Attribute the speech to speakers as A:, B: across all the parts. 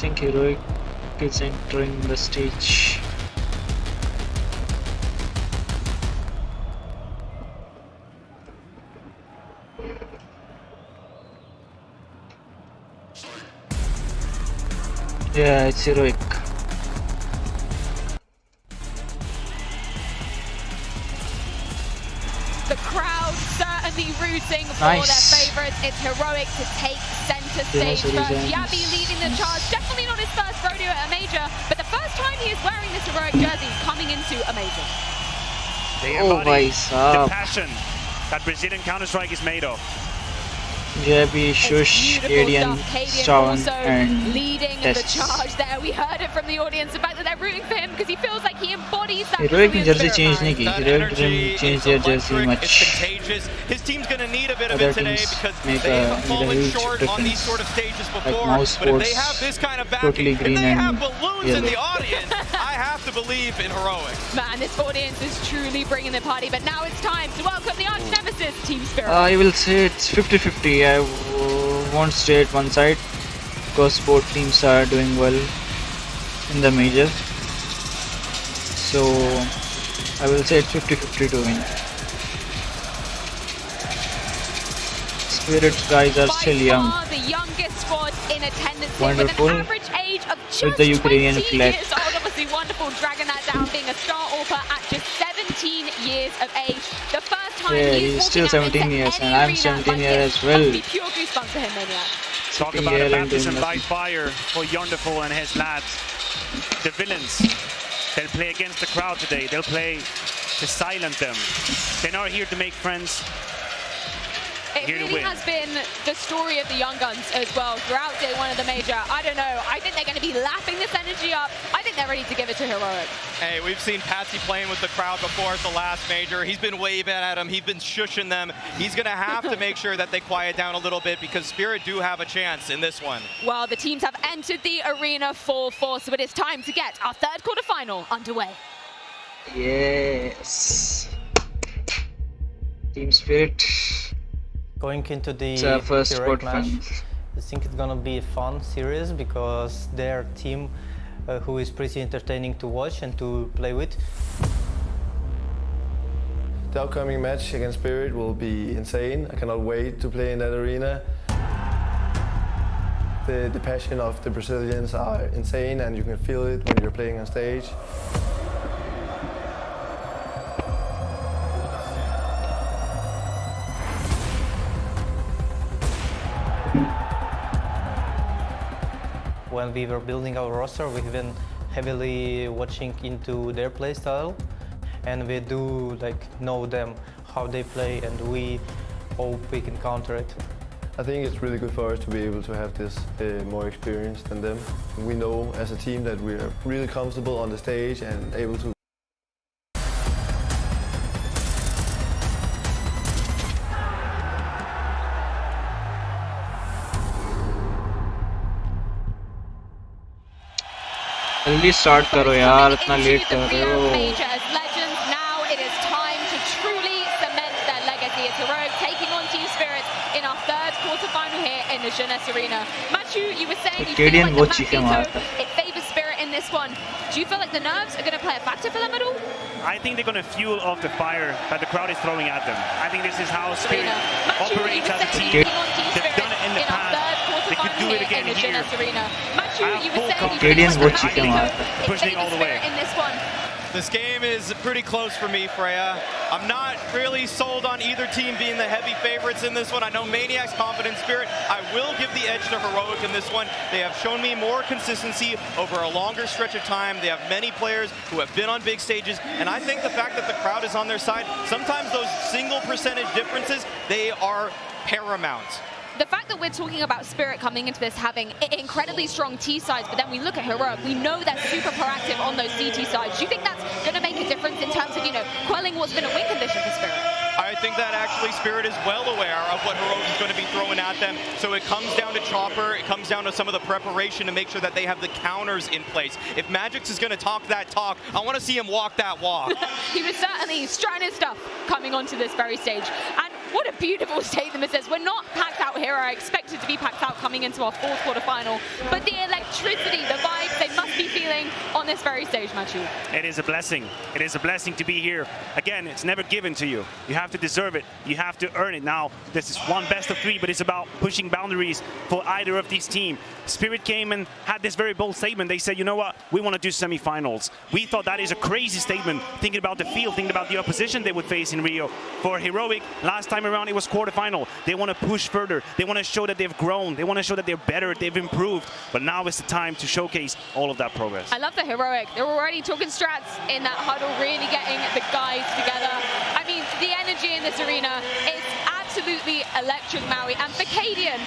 A: think Heroic is entering the stage. Yeah, it's Heroic.
B: The crowd certainly rooting for their favourites. It's Heroic to take centre stage first. Yabi leading the charge. Definitely not his first rodeo at a major, but the first time he is wearing this Heroic jersey coming into a major.
C: They embody the passion that Brazilian Counter-Strike is made of.
A: Yabi, Shush, Adian, Strawn, and
B: leading the charge there. We heard it from the audience, the fact that they're rooting for him because he feels like he embodies that.
A: Heroic jersey change nahi ki. Heroic didn't change their jersey much.
D: It's contagious. His team's going to need a bit of it today because they have fallen short on these sort of stages before. But if they have this kind of backing, if they have balloons in the audience, I have to believe in Heroic.
B: Man, this audience is truly bringing the party. But now it's time to welcome the arch nemesis, Team Spirit.
A: I will say it's 50-50. I won't stay at one side because both teams are doing well in the major. So I will say it's 50-50 to win. Spirit guys are still young.
B: The youngest squad in attendance
A: Wonderful.
B: with an average age of just
A: with the Ukrainian
B: 20
A: flag.
B: years old. Obviously wonderful, dragging that down, being a star AWPer at just 17 years of age. The first time
A: he's still 17 years and I'm 17 years as well.
B: Pure goosebumps for him, Maniac.
C: Talk about a baptism by fire for Yonderful and his lads. The villains. They'll play against the crowd today. They'll play to silence them. They're not here to make friends.
B: It really has been the story of the Young Guns as well throughout day one of the major. I don't know. I think they're going to be lapping this energy up. I think they're ready to give it to Heroic.
D: Hey, we've seen Patsy playing with the crowd before at the last major. He's been waving at them. He's been shushing them. He's going to have to make sure that they quiet down a little bit because Spirit do have a chance in this one.
B: Well, the teams have entered the arena full force, but it's time to get our third quarterfinal underway.
A: Yes. Team Spirit.
E: Going into the
A: first
E: direct match,
A: match,
E: I think it's gonna be a fun series because they're a team who is pretty entertaining to watch and to play with.
F: The upcoming match against Spirit will be insane. I cannot wait to play in that arena. The passion of the Brazilians are insane and you can feel it when you're playing on stage.
E: When we were building our roster, we've been heavily watching into their play style, and we do know them, how they play, and we hope we can counter it.
F: I think it's really good for us to be able to have this more experience than them. We know as a team that we are really comfortable on the stage and able to
A: जल्दी start करो यार इतना late कर रहे हो
B: Legends, now it is time to truly cement their legacy as Heroic taking on Team Spirit in our third quarterfinal here in the Jeunesse Arena. Mathieu, you were saying you feel like the map veto, it favors Spirit in this one. Do you feel like the nerves are going to play a factor for them at all?
C: I think they're going to fuel off the fire that the crowd is throwing at them. I think this is how Spirit operates as a team. They've done it in the past. They could do it again here.
A: Canadian बहुत चीखें मार
C: pushing all the way
B: in this one.
D: This game is pretty close for me, Freya. I'm not really sold on either team being the heavy favorites in this one. I know Maniac's confident Spirit. I will give the edge to Heroic in this one. They have shown me more consistency over a longer stretch of time. They have many players who have been on big stages, and I think the fact that the crowd is on their side, sometimes those single percentage differences, they are paramount.
B: The fact that we're talking about Spirit coming into this having incredibly strong T sides, but then we look at Heroic, we know they're super proactive on those CT sides. Do you think that's going to make a difference in terms of, quelling what's been a win condition for Spirit?
D: I think that actually Spirit is well aware of what Heroic is going to be throwing at them. So it comes down to Chopper, it comes down to some of the preparation to make sure that they have the counters in place. If Magix is going to talk that talk, I want to see him walk that walk.
B: He was certainly strutting his stuff coming onto this very stage. And What a beautiful statement this is. We're not packed out here. I expected to be packed out coming into our fourth quarterfinal. But the electricity, the vibes they must be feeling on this very stage, Machu.
C: It is a blessing. It is a blessing to be here. Again, it's never given to you. You have to deserve it. You have to earn it. Now, this is one best of three, but it's about pushing boundaries for either of these teams. Spirit came and had this very bold statement. They said, you know what? We want to do semifinals. We thought that is a crazy statement, thinking about the field, thinking about the opposition they would face in Rio. For Heroic, last time around it was quarterfinal. They want to push further. They want to show that they've grown. They want to show that they're better, they've improved. But now is the time to showcase all of that progress.
B: I love the Heroic. They're already talking strats in that huddle, really getting the guys together. I mean, the energy in this arena is absolutely electric, Maui. And for Cadian,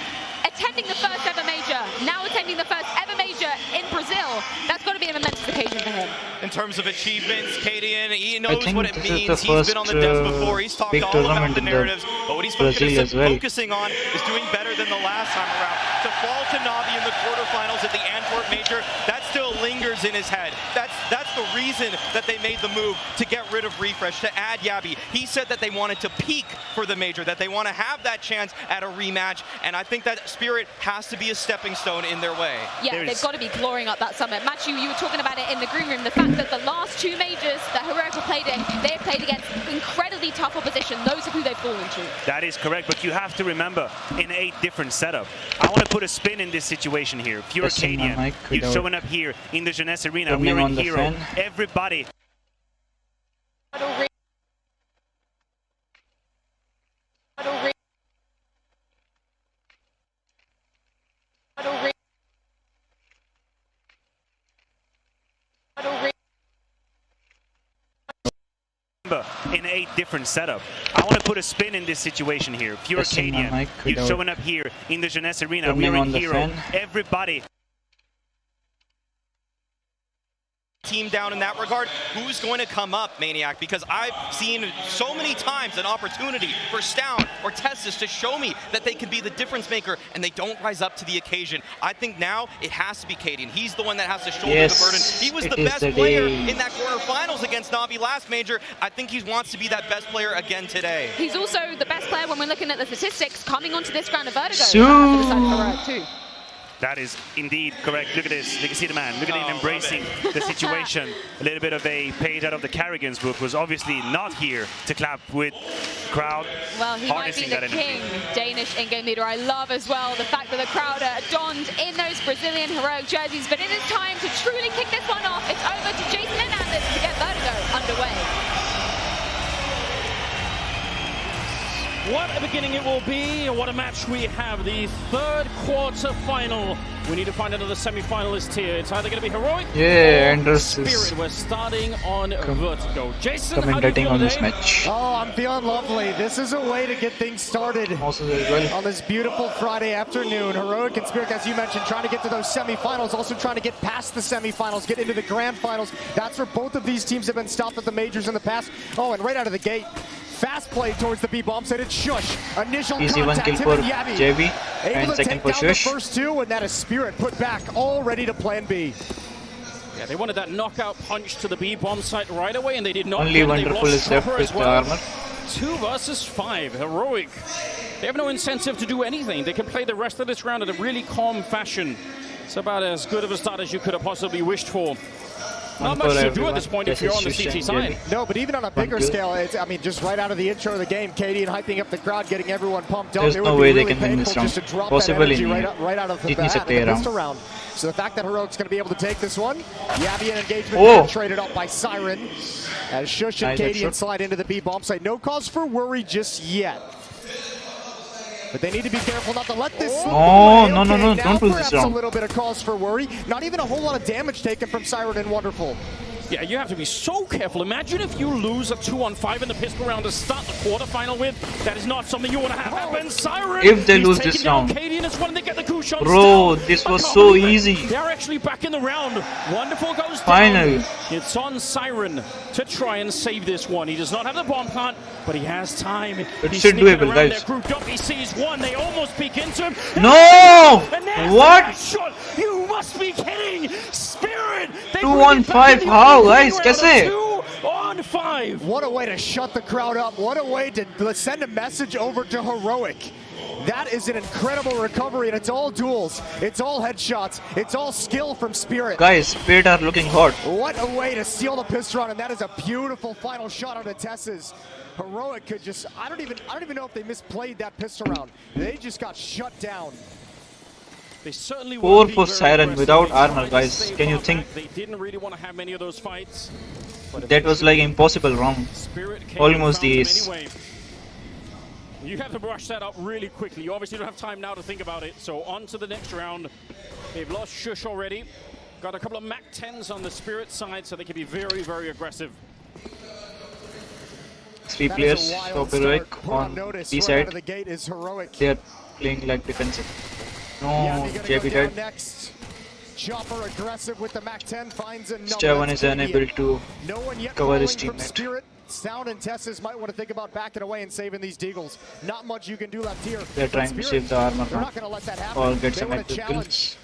B: attending the first ever major, now attending the first ever major in Brazil, that's got to be a momentous occasion for him.
D: In terms of achievements, Cadian, he knows
A: think
D: what it
A: this is
D: means.
A: the
D: He's been on the desk
A: first,
D: before. He's talked
A: big
D: all about
A: tournament
D: the
A: in the
D: narratives. But what he's
A: Brazil as well.
D: focusing on is doing better than the last time around. To fall to Navi in the quarterfinals at the Antwerp major, that still lingers in his head. That's the reason that they made the move to get rid of Refresh, to add Yabi. He said that they wanted to peak for the major, that they want to have that chance at a rematch, and I think that Spirit has to be a stepping stone in their way.
B: Yeah, they've got to be glorying up that summit. Machu, you were talking about it in the green room, the fact that the last two majors that Heroic have played in, they have played against incredibly tough opposition, those of who they've fallen to.
C: That is correct, but you have to remember, in a different setup. I want to put a spin in this situation here. If you're Cadian, you're showing up here in the Jeunesse Arena, we're in Hero. Everybody. In a different setup. I want to put a spin in this situation here. If you're Cadian, you're showing up here in the Jeunesse Arena, we're in Hero. Everybody.
D: Team down in that regard. Who's going to come up, Maniac? Because I've seen so many times an opportunity for Stown or Testis to show me that they can be the difference maker, and they don't rise up to the occasion. I think now it has to be Cadian. He's the one that has to shoulder the burden. He was the best player in that quarterfinals against Navi last major. I think he wants to be that best player again today.
B: He's also the best player when we're looking at the statistics coming onto this round of Vertigo. For the side of Heroic too.
C: That is indeed correct. Look at this. You can see the man. Look at him embracing the situation. A little bit of a page out of the Carrigan's book. Was obviously not here to clap with crowd.
B: Well, he might be the king Danish in-game leader. I love as well the fact that the crowd are donned in those Brazilian Heroic jerseys. But it is time to truly kick this one off. It's over to Jason Hernandez to get Vertigo underway.
G: What a beginning it will be, and what a match we have. The third quarter final. We need to find another semi-finalist here. It's either going to be Heroic or Spirit. We're starting on Vertigo. Jason, how do you feel
A: on this
G: today?
A: match.
H: Oh, I'm feeling lovely. This is a way to get things started on this beautiful Friday afternoon. Heroic and Spirit, as you mentioned, trying to get to those semi-finals, also trying to get past the semi-finals, get into the grand finals. That's where both of these teams have been stopped at the majors in the past. Oh, and right out of the gate, fast play towards the B-bomb, said it's Shush. Initial
A: easy
H: contact,
A: one kill for
H: Yabi.
A: JB,
H: Able
A: and
H: to
A: second
H: take
A: for
H: down
A: Shush.
H: the first two, and that is Spirit put back, all ready to plan B.
G: Yeah, they wanted that knockout punch to the B-bomb site right away, and they did not.
A: Only Wonderful is left with the armor.
G: 2 versus 5, Heroic. They have no incentive to do anything. They can play the rest of this round in a really calm fashion. It's about as good of a start as you could have possibly wished for. Not much to do at this point if you're on the CT side.
H: No, but even on a bigger scale, it's, I mean, just right out of the intro of the game, Cadian hyping up the crowd, getting everyone pumped up.
A: There's
H: it
A: no
H: would
A: way
H: be
A: they
H: really
A: can win this
H: painful
A: round.
H: just to drop
A: Possible
H: that energy
A: in
H: right out of the bat in the pistol round. So the fact that Heroic's going to be able to take this one, Yabi and engagement traded up by Siren as Shush and Cadian slide into the B bomb site. No cause for worry just yet. But they need to be careful not to let this slip away.
A: No, don't do this
H: a
A: wrong.
H: little bit of cause for worry. Not even a whole lot of damage taken from Siren and Wonderful.
G: Yeah, you have to be so careful. Imagine if you lose a 2-on-5 in the pistol round to start the quarterfinal with. That is not something you want to have happen. Siren,
A: if they lose this round.
G: Cadian is one, they get the coup shot.
A: Bro, this was so easy.
G: They're actually back in the round. Wonderful goes
A: Finally.
G: down. It's on Siren to try and save this one. He does not have the bomb plant, but he has time.
A: It's doable, guys.
G: Grouped up. He sees one. They almost peek into him.
A: No! What?
G: Shot. You must be kidding. Spirit.
A: 2-on-5, how guys? Kaise?
G: 2-on-5. 1-5.
H: What a way to shut the crowd up. What a way to send a message over to Heroic. That is an incredible recovery, and it's all duels. It's all headshots. It's all skill from Spirit.
A: Guys, Spirit are looking hot.
H: What a way to seal the pistol round, and that is a beautiful final shot on the Tess's. Heroic could just, I don't even know if they misplayed that pistol round. They just got shut down.
G: They certainly
A: 4 for Siren without armor, guys. Can you think?
G: They didn't really want to have many of those fights.
A: That was like impossible round. Almost the ace.
G: Anyway. You have to brush that up really quickly. You obviously don't have time now to think about it. So on to the next round. They've lost Shush already. Got a couple of Mac 10s on the Spirit side, so they can be very, very aggressive.
A: 3 players for Heroic on B side. They are playing like defensive. No, JB dead.
H: Next. Chopper aggressive with the Mac 10 finds a
A: Stevan is unable to cover his teammate.
H: Sound and Tessus might want to think about backing away and saving these deagles. Not much you can do left here.
A: They're trying to save the armor
H: They're not going to let that happen.
A: or get
H: They
A: some
H: want to
A: active
H: challenge.
A: kills.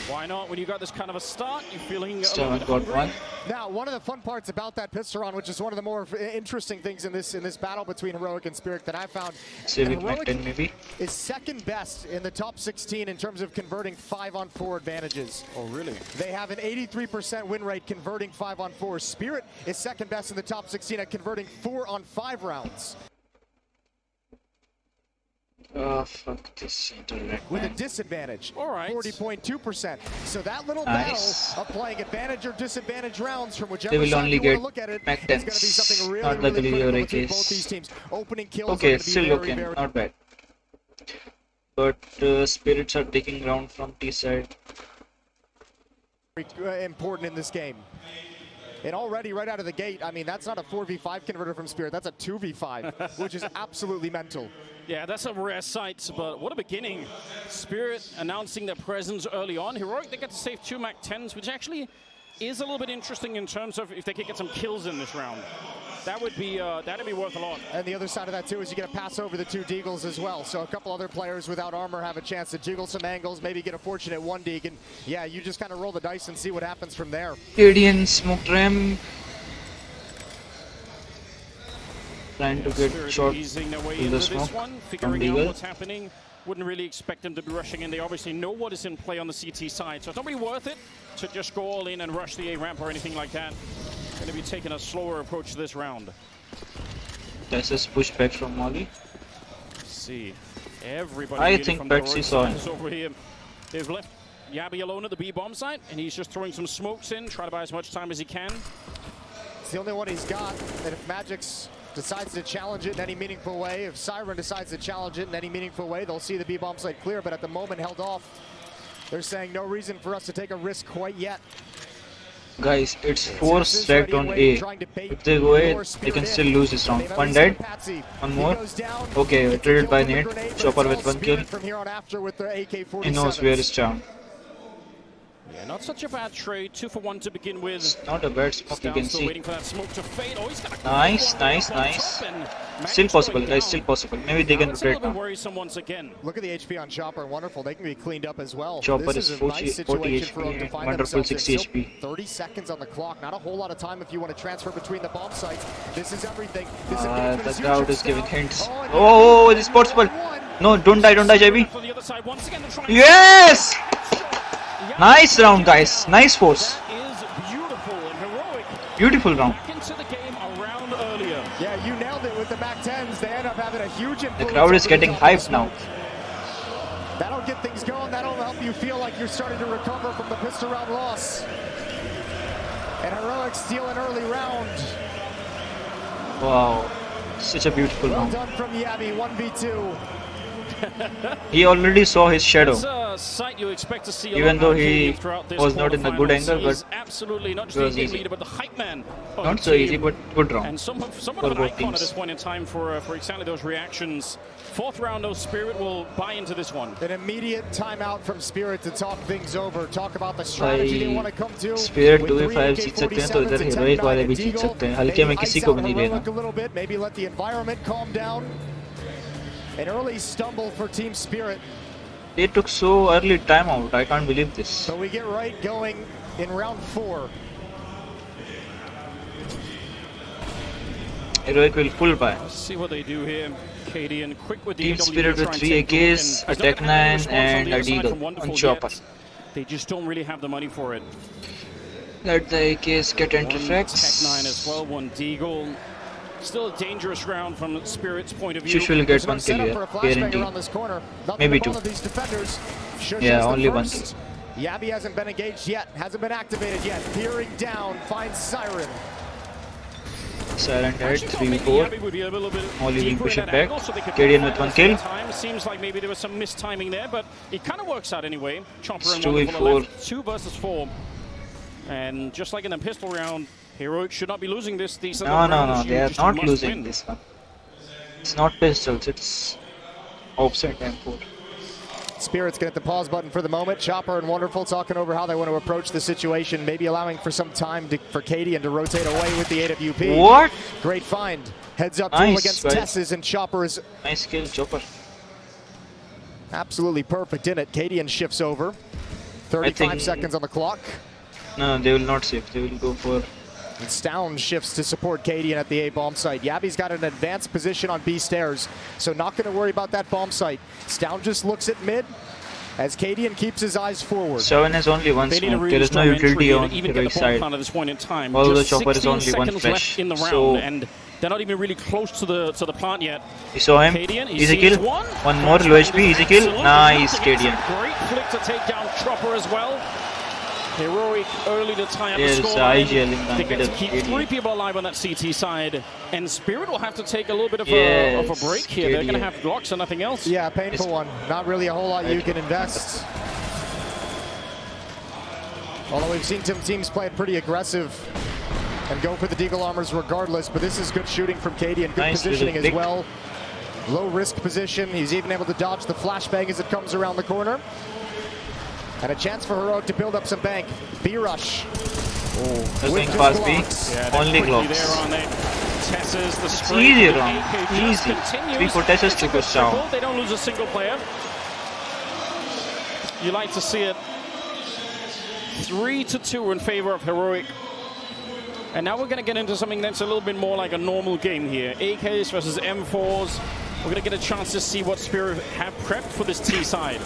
G: Why not? When you got this kind of a start, you're feeling
A: Stevan got one.
H: Now, one of the fun parts about that pistol round, which is one of the more interesting things in this battle between Heroic and Spirit that I found,
A: Saving Mac
H: Heroic
A: 10 maybe.
H: is second best in the top 16 in terms of converting 5-on-4 advantages.
G: Oh, really?
H: They have an 83% win rate converting 5-on-4. Spirit is second best in the top 16 at converting 4-on-5 rounds.
A: Oh, fuck this internet,
H: With a
A: man.
H: disadvantage,
G: All right.
H: 40.2%. So that little
A: Nice.
H: battle of playing advantage or disadvantage rounds from whichever
A: They will
H: side
A: only
H: you want
A: get
H: to look at it
A: Mac
H: is going to be
A: 10s,
H: something really,
A: not the
H: really critical
A: Galileo
H: between
A: case.
H: both these teams. Opening kills
A: Okay,
H: are going to be
A: still
H: very,
A: okay,
H: very
A: not bad. But Spirits are taking round from T side.
H: important in this game. And already right out of the gate, I mean, that's not a 4v5 converter from Spirit, that's a 2v5, which is absolutely mental.
G: Yeah, that's a rare sight, but what a beginning. Spirit announcing their presence early on. Heroic, they get to save 2 Mac 10s, which actually is a little bit interesting in terms of if they could get some kills in this round. That would be that'd be worth a lot.
H: And the other side of that too is you get to pass over the 2 deagles as well. So a couple other players without armor have a chance to jiggle some angles, maybe get a fortunate 1 deag, and yeah, you just kind of roll the dice and see what happens from there.
A: Canadian smoked ram. Trying to get
G: Spirit
A: shot
G: easing their way
A: in
G: into
A: the
G: this
A: smoke
G: one,
A: from
G: figuring out
A: Deagle.
G: what's happening. Wouldn't really expect them to be rushing in. They obviously know what is in play on the CT side, so it's not really worth it to just go all in and rush the A ramp or anything like that. Going to be taking a slower approach to this round.
A: Tess's pushback from Molly.
G: Let's see, everybody.
A: I
G: really
A: think
G: from the
A: Betsy
G: Heroic
A: saw
G: side
A: him.
G: is over here. They've left Yabby alone at the B bomb site, and he's just throwing some smokes in, trying to buy as much time as he can.
H: It's the only one he's got, and if Magix decides to challenge it in any meaningful way, if Siren decides to challenge it in any meaningful way, they'll see the B-bomb site clear, but at the moment held off. They're saying no reason for us to take a risk quite yet.
A: Guys, it's 4 stacked on A. If they go A, they can still lose this round. 1 dead, 1 more. Okay, traded by Nate. Chopper with 1 kill. He knows where his charm.
G: Yeah, not such a bad trade. 2 for 1 to begin with.
A: It's not a bad smoke, you can
G: Still
A: see.
G: waiting for that smoke to fade. Oh, he's got a
A: Nice,
G: one
A: nice,
G: up on
A: nice.
G: top, and Max
A: Still possible,
G: going
A: guys,
G: down.
A: still possible. Maybe they can
G: Now it's a little
A: rotate
G: bit
A: now.
G: worrisome once again.
H: Look at the HP on Chopper, wonderful. They can be cleaned up as well.
A: Chopper
H: this
A: is
H: a
A: 40
H: nice situation for them
A: HP,
H: to find
A: wonderful
H: themselves in.
A: 60
H: Still
A: HP.
H: 30 seconds on the clock. Not a whole lot of time if you want to transfer between the bomb sites. This is everything. This engagement
A: The
H: is
A: crowd
H: huge
A: is giving
H: now.
A: hints.
H: and
A: Oh, this is possible. No, don't die, JB.
G: For the other side, once again, they're trying
A: Yes! Nice round, guys. Nice force.
G: That is beautiful and heroic.
A: Beautiful round.
G: Back into the game a round earlier.
H: Yeah, you nailed it with the Mac 10s. They end up having a huge influence.
A: The crowd is
H: over
A: getting
H: top of the
A: hyped now.
H: smoke. That'll get things going. That'll help you feel like you're starting to recover from the pistol round loss. And Heroic steal an early round.
A: Wow. Such a beautiful
H: Well
A: round.
H: done from Yabby, 1v2.
A: He already saw his shadow.
G: It's a sight you expect to see a
A: Even
G: lot
A: though
G: out
A: he
G: throughout this
A: was not in the good
G: quarterfinals.
A: angle,
G: He's
A: but
G: absolutely not just
A: it was
G: the game
A: easy.
G: leader, but the hype man. of
A: Not
G: the
A: so easy,
G: team.
A: but good round.
G: And somewhat
A: for
G: of an
A: both
G: icon at
A: teams.
G: this point in time for exactly those reactions. 4th round, though, Spirit will buy into this one.
H: An immediate timeout from Spirit to talk things over. Talk about the strategy they want to come to.
A: Spirit
H: With
A: 2v5
H: 3
A: जीत सकते हैं तो
H: AK-47s
A: इधर
H: and
A: Heroic वाले
H: 10-9
A: भी
H: at
A: Jeet
H: Deagle.
A: सकते हैं. हल्के में
H: Maybe
A: किसी
H: ice
A: को
H: out
A: भी नहीं
H: Heroic
A: लेना.
H: a little bit. Maybe let the environment calm down. An early stumble for Team Spirit.
A: They took so early timeout. I can't believe this.
H: So we get right going in round 4.
A: Heroic will pull by.
G: Let's see what they do here. Katie and quick with the
A: Team
G: AW
A: Spirit
G: to
A: with
G: try and
A: 3
G: take the lead,
A: AKs,
G: and he's not
A: Attack
G: gonna have
A: 9
G: the response on
A: and
G: the
A: a
G: other side
A: Deagle
G: from Wonderful
A: on Chopper.
G: yet. They just don't really have the money for it.
A: Let the AKs get
G: One
A: interfacts.
G: Tech 9 as well, one Deagle. Still a dangerous round from Spirit's point of view.
A: Shush will get one kill
H: Setup
A: here,
H: for a flashbang
A: guaranteed.
H: around this corner. Nothing
A: Maybe
H: to
A: 2.
H: bother these defenders. Shush
A: Yeah,
H: is the
A: only 1
H: first.
A: kill.
H: Yabby hasn't been engaged yet, hasn't been activated yet. Peering down, finds Siren.
A: Silent head,
G: Actually thought
A: 3
G: maybe
A: 4.
G: Yabby would be a little bit
A: Molly will
G: deeper
A: push
G: in
A: it
G: that
A: back.
G: angle so they could
A: Gideon
G: both
A: with 1
G: fight
A: kill.
G: at the same time. Seems like maybe there was some mistiming there, but it kind of works out anyway. Chopper
A: It's
G: and
A: 2v4.
G: Wonderful left, 2 versus 4. And just like in the pistol round, Heroic should not be losing this. These
A: No,
G: are the
A: no,
G: rounds
A: no,
G: you
A: they are
G: just
A: not
G: must
A: losing
G: win.
A: this one. It's not pistols, it's offset M4.
H: Spirit's gonna hit the pause button for the moment. Chopper and Wonderful talking over how they want to approach the situation, maybe allowing for some time for Katie to rotate away with the AWP.
A: What?
H: Great find. Heads up
A: Nice,
H: duel against
A: right.
H: Tesses, and Chopper is
A: Nice kill, Chopper.
H: absolutely perfect in it. Kadian shifts over. 35
A: think-
H: seconds on the clock.
A: No, they will not save, they will go for...
H: And Stound shifts to support Kadian at the A bomb site. Yabby's got an advanced position on B stairs, so not going to worry about that bomb site. Stound just looks at mid as Kadian keeps his eyes forward.
A: 7 has only 1
G: They need a
A: smoke,
G: really
A: there is no
G: strong entry
A: utility
G: here to
A: on
G: even get
A: Heroic
G: the bomb
A: side.
G: plant at this point in time.
A: Although
G: Just
A: Chopper is
G: 16
A: only 1
G: seconds
A: flash,
G: left in the round,
A: so-
G: and they're not even really close to the plant yet.
A: You saw him,
G: Kadian, he
A: easy
G: sees
A: kill.
G: one.
A: One more, low HP, easy kill.
G: Absolutely
A: Nice,
G: nothing. It's a
A: Kadian.
G: Great flick to take down Chopper as well. Heroic early to tie up
A: There's
G: the score.
A: IGL in
G: They get to
A: the
G: keep
A: middle.
G: 3 people alive on that CT side, and Spirit will have to take a little bit of,
A: Yes,
G: a break here. They're going to
A: Kadian.
G: have Glocks and nothing else.
H: Yeah, painful one. Not really a whole lot you can invest. Although we've seen teams play it pretty aggressive and go for the Deagle armors regardless, but this is good shooting from Katie and good
A: Nice little
H: positioning as
A: flick.
H: well. Low risk position. He's even able to dodge the flashbang as it comes around the corner. And a chance for Heroic to build up some bank. B-rush.
A: That's
H: With
A: going
H: his
A: fast B.
H: Glocks.
G: Yeah, they're
A: Only
G: quickly
A: Glocks.
G: there on it. Tesses, the
A: It's
G: straight
A: easy
G: with the
A: round.
G: AK just
A: Easy.
G: continues.
A: 3 for Tesses,
G: It's a
A: 2 for
G: good triple.
A: Sound.
G: They don't lose a single player. You like to see it. 3-2 in favor of Heroic. And now we're going to get into something that's a little bit more like a normal game here. AKs versus M4s. We're going to get a chance to see what Spirit have prepped for this T side.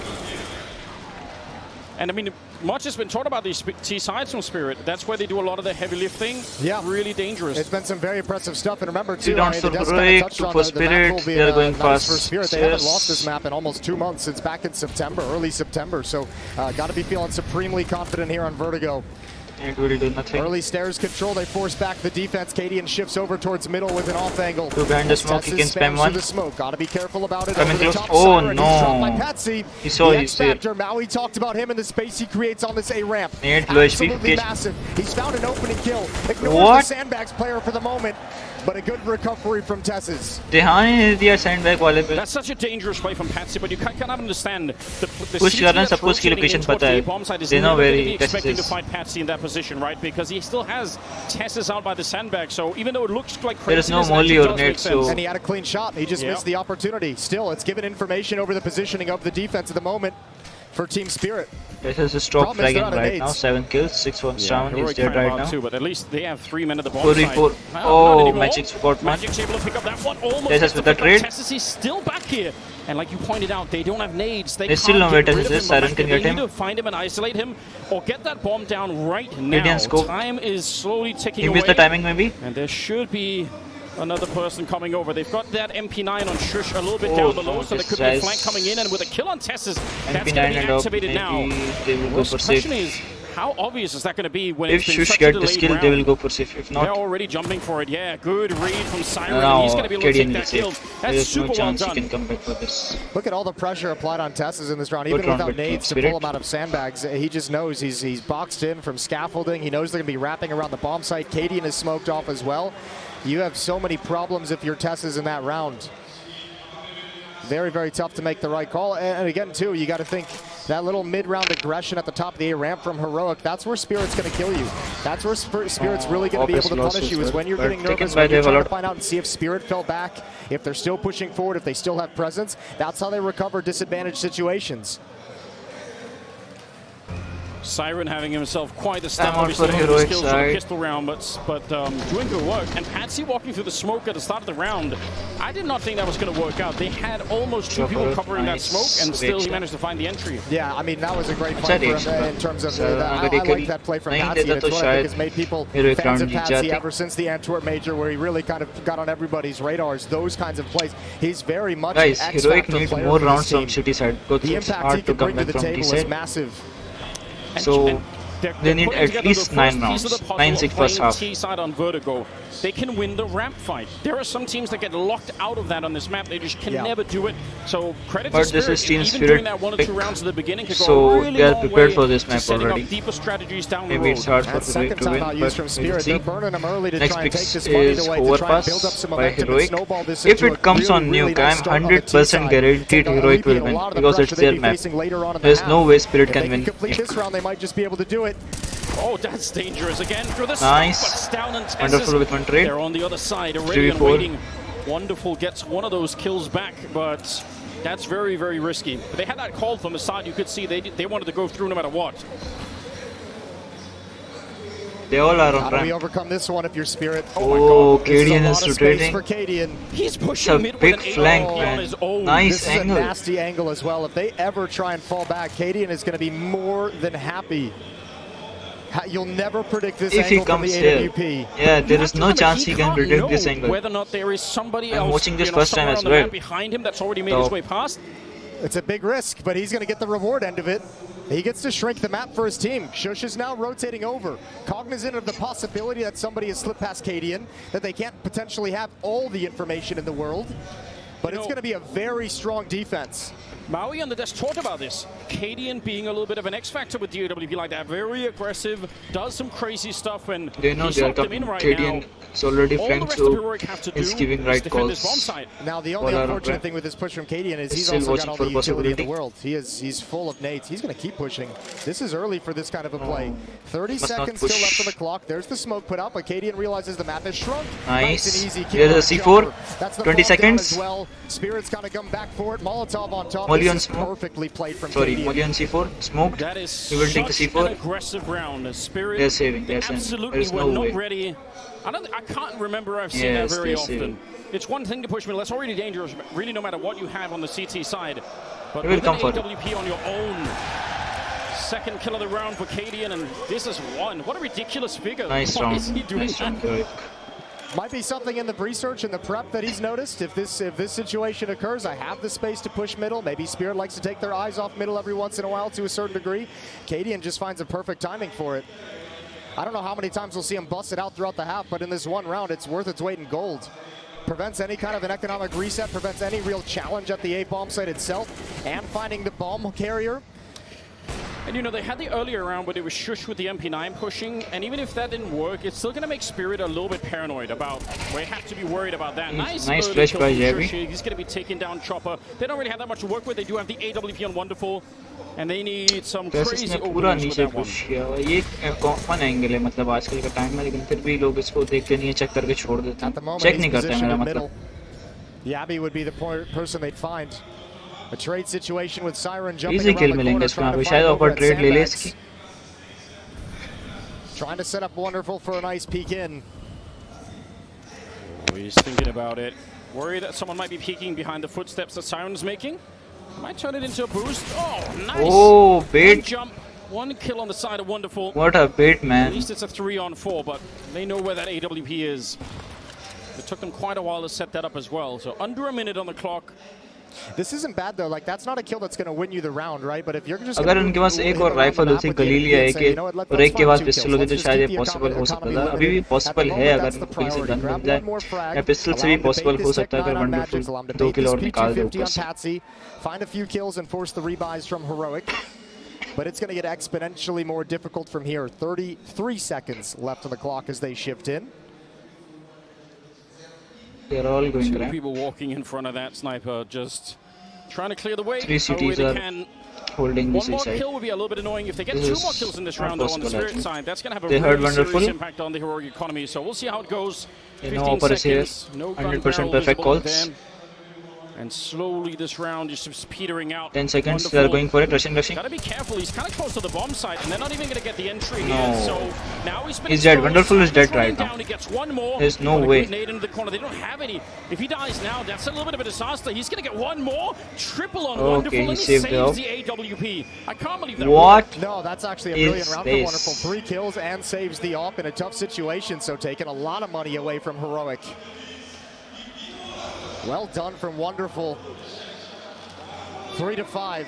G: And I mean, much has been talked about these T sides from Spirit. That's where they do a lot of the heavy lifting.
H: Yeah.
G: Really dangerous.
H: It's been some very impressive stuff, and remember too,
A: 3 rounds
H: the
A: for
H: Death kinda
A: Heroic,
H: touched
A: 2
H: on
A: for
H: the map
A: Spirit.
H: will be,
A: They are going
H: nice
A: fast.
H: for Spirit. They haven't
A: Yes.
H: lost this map in almost 2 months, since back in September, early September. So got to be feeling supremely confident here on Vertigo.
A: It will do nothing.
H: Early stairs control, they force back the defense. Kadian shifts over towards middle with an off angle.
A: Two behind the smoke, he
H: Tesses
A: can spam
H: spams
A: one.
H: through the smoke. Gotta be careful about it.
A: Coming
H: Over the
A: close.
H: top,
A: Oh,
H: Siren. He's dropped by
A: no.
H: Patsy.
A: He saw
H: the
A: his
H: X Factor. Maui talked about him and the space he creates on this A ramp.
A: Nade, low HP,
H: Absolutely
A: PH.
H: massive. He's found an opening kill. Ignores
A: What?
H: the sandbags player for the moment, but a good recovery from Tesses.
A: हाँ ये दिया sandbag वाले पे
G: That's such a dangerous play from Patsy, but you cannot understand the
A: Push
G: CT
A: करना
G: that's
A: suppose की
G: rotating
A: location
G: in towards
A: पता
G: the
A: है.
G: bomb side is
A: They know
G: never
A: where
G: going to be
A: he
G: expecting to
A: Tesses is.
G: fight Patsy in that position, right? Because he still has Tesses out by the sandbag. So even though it looks like
A: There is
G: craziness,
A: no
G: it actually
A: molly or
G: does make
A: nade,
G: sense.
A: so-
H: And he had a clean shot. He just
G: Yeah.
H: missed the opportunity. Still, it's given information over the positioning of the defense at the moment for Team Spirit.
A: This is a stop
H: Problem is they're
A: fragging
H: out of
A: right
H: nades.
A: now. 7 kills, 6 for Shaman. He's
G: Heroic
A: dead
G: kind of
A: right
G: out
A: now.
G: too, but at least they have 3 men at the bomb
A: 4v4.
G: side. Well,
A: Oh,
G: not anymore.
A: Magic's got one.
G: Magic's able to pick up that one. Almost
A: Tesses
G: gets to
A: with the
G: pick up
A: trade.
G: Tesses. He's still back here. And like you pointed out, they don't have nades. They
A: They still
G: can't
A: know where
G: get rid
A: Tesses
G: of
A: is.
G: him,
A: Siren
G: but
A: can
G: they
A: get him.
G: need to find him and isolate him or get that bomb down right now.
A: Gideon scope.
G: Time is slowly ticking
A: He
G: away.
A: missed the timing maybe.
G: And there should be another person coming over. They've got that MP9 on Shush a little bit
A: Oh,
G: down below,
A: no,
G: so there
A: this
G: could be a
A: guy's-
G: flank coming in. And with a kill on Tesses, that's
A: MP9
G: going to be
A: and up.
G: activated now.
A: Maybe they will go
G: Well,
A: for
G: the
A: safe.
G: question is, how obvious is that going to be when
A: If
G: it's been
A: Shush
G: such a
A: get the
G: delayed
A: skill,
G: round?
A: they will go for safe. If
G: They're
A: not,
G: already jumping for it. Yeah, good read from Siren.
A: now
G: He's going to be able to take
A: Gideon will
G: that kill.
A: save.
G: That's
A: There is
G: super
A: no
G: well
A: chance he
G: done.
A: can come back for this.
H: Look at all the pressure applied on Tesses in this round,
A: Good
H: even
A: round
H: without
A: with
H: nades to
A: Spirit.
H: pull him out of sandbags. He just knows he's boxed in from scaffolding. He knows they're going to be wrapping around the bomb site. Kadian is smoked off as well. You have so many problems if you're Tesses in that round. Very, very tough to make the right call. And again, too, you got to think that little mid-round aggression at the top of the A ramp from Heroic, that's where Spirit's going to kill you. That's where Spirit's really going to be able to
A: obvious
H: punish you,
A: losses,
H: is when you're
A: but
H: getting
A: taken
H: nervous,
A: by
H: when you're
A: Dave a
H: trying to
A: lot.
H: find out and see if Spirit fell back, if they're still pushing forward, if they still have presence. That's how they recover disadvantaged situations.
G: Siren having himself quite a start.
A: I'm out for
G: Obviously, one of the
A: heroic
G: skills on the
A: side.
G: pistol round, but doing good work. And Patsy walking through the smoke at the start of the round. I did not think that was going to work out. They had almost two people covering that smoke, and still he managed to find the entry.
H: Yeah, I mean, that was a great fight for him in terms of that. I like that play from Patsy. It's what I think has made people fans of Patsy ever since the Antwerp Major, where he really kind of got on everybody's radars. Those kinds of plays. He's very much
A: Guys,
H: an X
A: Heroic
H: factor
A: need
H: player
A: more
H: for
A: rounds
H: this
A: from
H: team.
A: city side because
H: The
A: it's
H: impact
A: hard
H: he
A: to
H: can
A: come
H: bring to
A: back
H: the
A: from T
H: table is
A: side.
H: massive.
A: So they need
G: putting
A: at
G: together
A: least
G: the
A: 9
G: first piece of
A: rounds.
G: the puzzle
A: 9-6
G: of
A: first
G: playing
A: half.
G: T-side on Vertigo. They can win the ramp fight. There are some teams that get locked out of that on this map. They just can never do it. So credit
A: But
G: to
A: this
G: Spirit.
A: is Team
G: Even
A: Spirit
G: during that 1 or 2
A: pick.
G: rounds at the beginning could
A: So
G: go a really
A: they are
G: long
A: prepared
G: way
A: for this
G: to
A: map
G: setting
A: already.
G: up deeper strategies down the
A: Maybe
G: road.
A: it's hard for
H: That's second
A: to
H: time
A: win,
H: out
A: but
H: used from
A: we'll
H: Spirit.
A: see.
H: They're burning them early to
A: Next
H: try and
A: pick
H: take this fight
A: is
H: away, to try and build up
A: Overpass
H: some
A: by
H: momentum and
A: Heroic.
H: snowball this
A: If
H: into
A: it comes
H: a
A: on
H: really
A: Nuke,
H: nice
A: I'm
H: start on the
A: 100%
H: T-side.
A: guaranteed
H: Take a
A: Heroic will
H: alleviate a
A: win
H: lot of the
A: because
H: pressure
A: it's
H: they'd
A: their
H: be
A: map.
H: facing later on in the
A: There's
H: half.
A: no way Spirit
H: If
A: can
H: they
A: win.
H: complete this round, they might just be able to do it.
G: Oh, that's dangerous again through the
A: Nice.
G: smoke, but Stalin and
A: Wonderful with one trade.
G: They're on the other side already and
A: 3v4.
G: waiting. Wonderful gets one of those kills back, but that's very, very risky. But they had that call from the side. You could see they wanted to go through no matter what.
A: They all are
H: How
A: on
H: do we
A: ramp.
H: overcome this one if you're Spirit?
A: Oh,
H: This is a
A: Cadian
H: lot
A: is
H: of space
A: rotating.
H: for Cadian.
G: He's
A: It's
G: pushing
A: a
G: mid
A: big
G: with an
A: flank,
G: AWP on
A: man.
G: his own.
A: Nice
H: This
A: angle.
H: is a nasty angle as well. If they ever try and fall back, Cadian is going to be more than happy. You'll never predict this
A: If he
H: angle from
A: comes
H: the
A: here,
H: AWP.
A: yeah, there
G: You
A: is
G: have to
A: no
G: remember,
A: chance he can
G: can't
A: predict
G: know
A: this angle.
G: whether or not there is somebody
A: I'm
G: else
A: watching this
G: you know,
A: first time
G: somewhere
A: as
G: on the
A: well.
G: map behind him that's already made
A: So-
G: his way past.
H: It's a big risk, but he's going to get the reward end of it. He gets to shrink the map for his team. Shush is now rotating over, cognizant of the possibility that somebody has slipped past Cadian, that they can't potentially have all the information in the world. But it's going to be a very strong defense.
G: Maui on the desk talked about this. Cadian being a little bit of an X factor with the AWP like that. Very aggressive, does some crazy stuff, and
A: They know
G: he's
A: they are
G: locked them
A: coming.
G: in right
A: Cadian
G: now.
A: is already
G: All the
A: flanked,
G: rest of
A: so
G: Heroic have to
A: he's
G: do
A: giving
G: is
A: right
G: defend this bomb
A: calls.
G: site.
H: Now, the
A: All
H: only
A: are on
H: unfortunate
A: ramp.
H: thing with this push from Cadian is he's
A: Still
H: also got
A: watching
H: all
A: for
H: the utility in the
A: possibility.
H: world. He's full of nades. He's going to keep pushing. This is early for this kind of a play. 30
A: Must not
H: seconds still
A: push.
H: left on the clock. There's the smoke put out, but Cadian realizes the map is shrunk.
A: Nice.
H: and easy kill.
A: There's a
H: on
A: C4.
H: Jumper. That's the
A: 20
H: bomb down
A: seconds.
H: as well. Spirit's going to come back for it. Molotov on top.
A: Molly
H: This
A: on
H: is
A: smoke.
H: perfectly played from
A: Sorry,
H: Cadian.
A: Molly on C4. Smoked.
G: That is
A: He will take the
G: such
A: C4.
G: an aggressive round. The Spirit,
A: They're saving,
G: they
A: they're saving.
G: absolutely
A: There's
G: were
A: no
G: not
A: way.
G: ready. I can't remember I've seen
A: Yes,
G: that very
A: they're
G: often.
A: saving.
G: It's one thing to push middle. That's already dangerous, really, no matter what you have on the CT side. But
A: They will
G: with
A: come
G: an
A: for it.
G: AWP on your own. Second kill of the round for Cadian, and this is one. What a ridiculous figure.
A: Nice
G: Why
A: round.
G: is he doing
A: Nice
G: that?
A: round, Heroic.
H: Might be something in the research and the prep that he's noticed. If this situation occurs, I have the space to push middle. Maybe Spirit likes to take their eyes off middle every once in a while to a certain degree. Cadian just finds a perfect timing for it. I don't know how many times we'll see him bust it out throughout the half, but in this one round, it's worth its weight in gold. Prevents any kind of an economic reset, prevents any real challenge at the A bomb site itself, and finding the bomb carrier.
G: And you know, they had the earlier round where they were shush with the MP9 pushing, and even if that didn't work, it's still going to make Spirit a little bit paranoid about, we have to be worried about that. Nice
A: Nice
G: early
A: flash
G: kill
A: by
G: from
A: Javi.
G: Shush here. He's going to be taking down Chopper. They don't really have that much to work with. They do have the AWP on Wonderful, and they need some
A: जैसे
G: crazy
A: इसने पूरा
G: openings with
A: नीचे
G: that one.
A: Push किया हुआ है। ये कौन angle है मतलब आजकल का टाइम में, लेकिन फिर भी लोग इसको देखते नहीं है, चेक करके छोड़ देते
H: At the
A: हैं,
H: moment,
A: चेक
H: he's
A: नहीं करते हैं
H: positioned
A: मेरा
H: in middle.
A: मतलब।
H: Yabi would be the person they'd find. A trade situation with Siren jumping
A: Easy
H: around
A: kill
H: the
A: मिलेंगे
H: corner,
A: इसको,
H: trying
A: अभी
H: to
A: शायद
H: find
A: offer
H: over at
A: trade ले ले
H: sandbags.
A: इसकी।
H: Trying to set up Wonderful for a nice peek in.
G: Oh, he's thinking about it. Worried that someone might be peeking behind the footsteps that Siren's making. Might turn it into a boost. Oh, nice.
A: Oh,
G: One
A: bait.
G: jump, one kill on the side of Wonderful.
A: What a bait,
G: At
A: man.
G: least it's a 3-on-4, but they know where that AWP is. It took them quite a while to set that up as well. So under a minute on the clock.
H: This isn't bad though. Like that's not a kill that's going to win you the round, right? But if you're just
A: अगर उनके पास एक और rifle होती गली लिया है कि और एक के पास पिस्टल होती तो शायद ये पॉसिबल हो सकता था। अभी भी पॉसिबल है अगर उनको से गन मिल जाए या पिस्टल से भी पॉसिबल हो सकता है अगर वंडरफुल 2 किल और निकाल दे ऊपर से।
H: Find a few kills and force the rebuys from Heroic. But it's going to get exponentially more difficult from here. 33 seconds left on the clock as they shift in.
A: They're all going
G: Two
A: ramp.
G: people walking in front of that sniper, just trying to clear the way.
A: 3 cities
G: they
A: are
G: can.
A: holding
G: One
A: this
G: more
A: side.
G: kill would be a little bit annoying. If they get
A: This
G: 2
A: is
G: more kills in this
A: not
G: round though, on the
A: possible, I
G: Spirit
A: think.
G: side, that's going to have a
A: They heard
G: really serious
A: Wonderful.
G: impact on the Heroic economy. So we'll see how it goes.
A: You
G: 15
A: know, Opera is here.
G: seconds. No gun
A: 100%
G: barrel
A: perfect
G: visible
A: calls.
G: then. And slowly this round is just petering out.
A: 10 seconds,
G: Wonderful.
A: they are going for it, rushing.
G: Gotta be careful, he's kind of close to the bomb site, and they're not even gonna get the entry
A: No.
G: here. So now he's been
A: He's dead.
G: exposed.
A: Wonderful is dead
G: Running
A: right now.
G: down, he gets one more.
A: There's no
G: Got a
A: way.
G: grenade into the corner. They don't have any. If he dies now, that's a little bit of a disaster. He's gonna get one more. Triple on
A: Okay,
G: Wonderful,
A: he
G: and he
A: saved
G: saves
A: it
G: the AWP. I can't believe that.
A: What?
H: No, that's actually a
A: is
H: brilliant round for
A: this?
H: Wonderful. 3 kills and saves the op in a tough situation, so taking a lot of money away from Heroic. Well done from Wonderful. 3-5.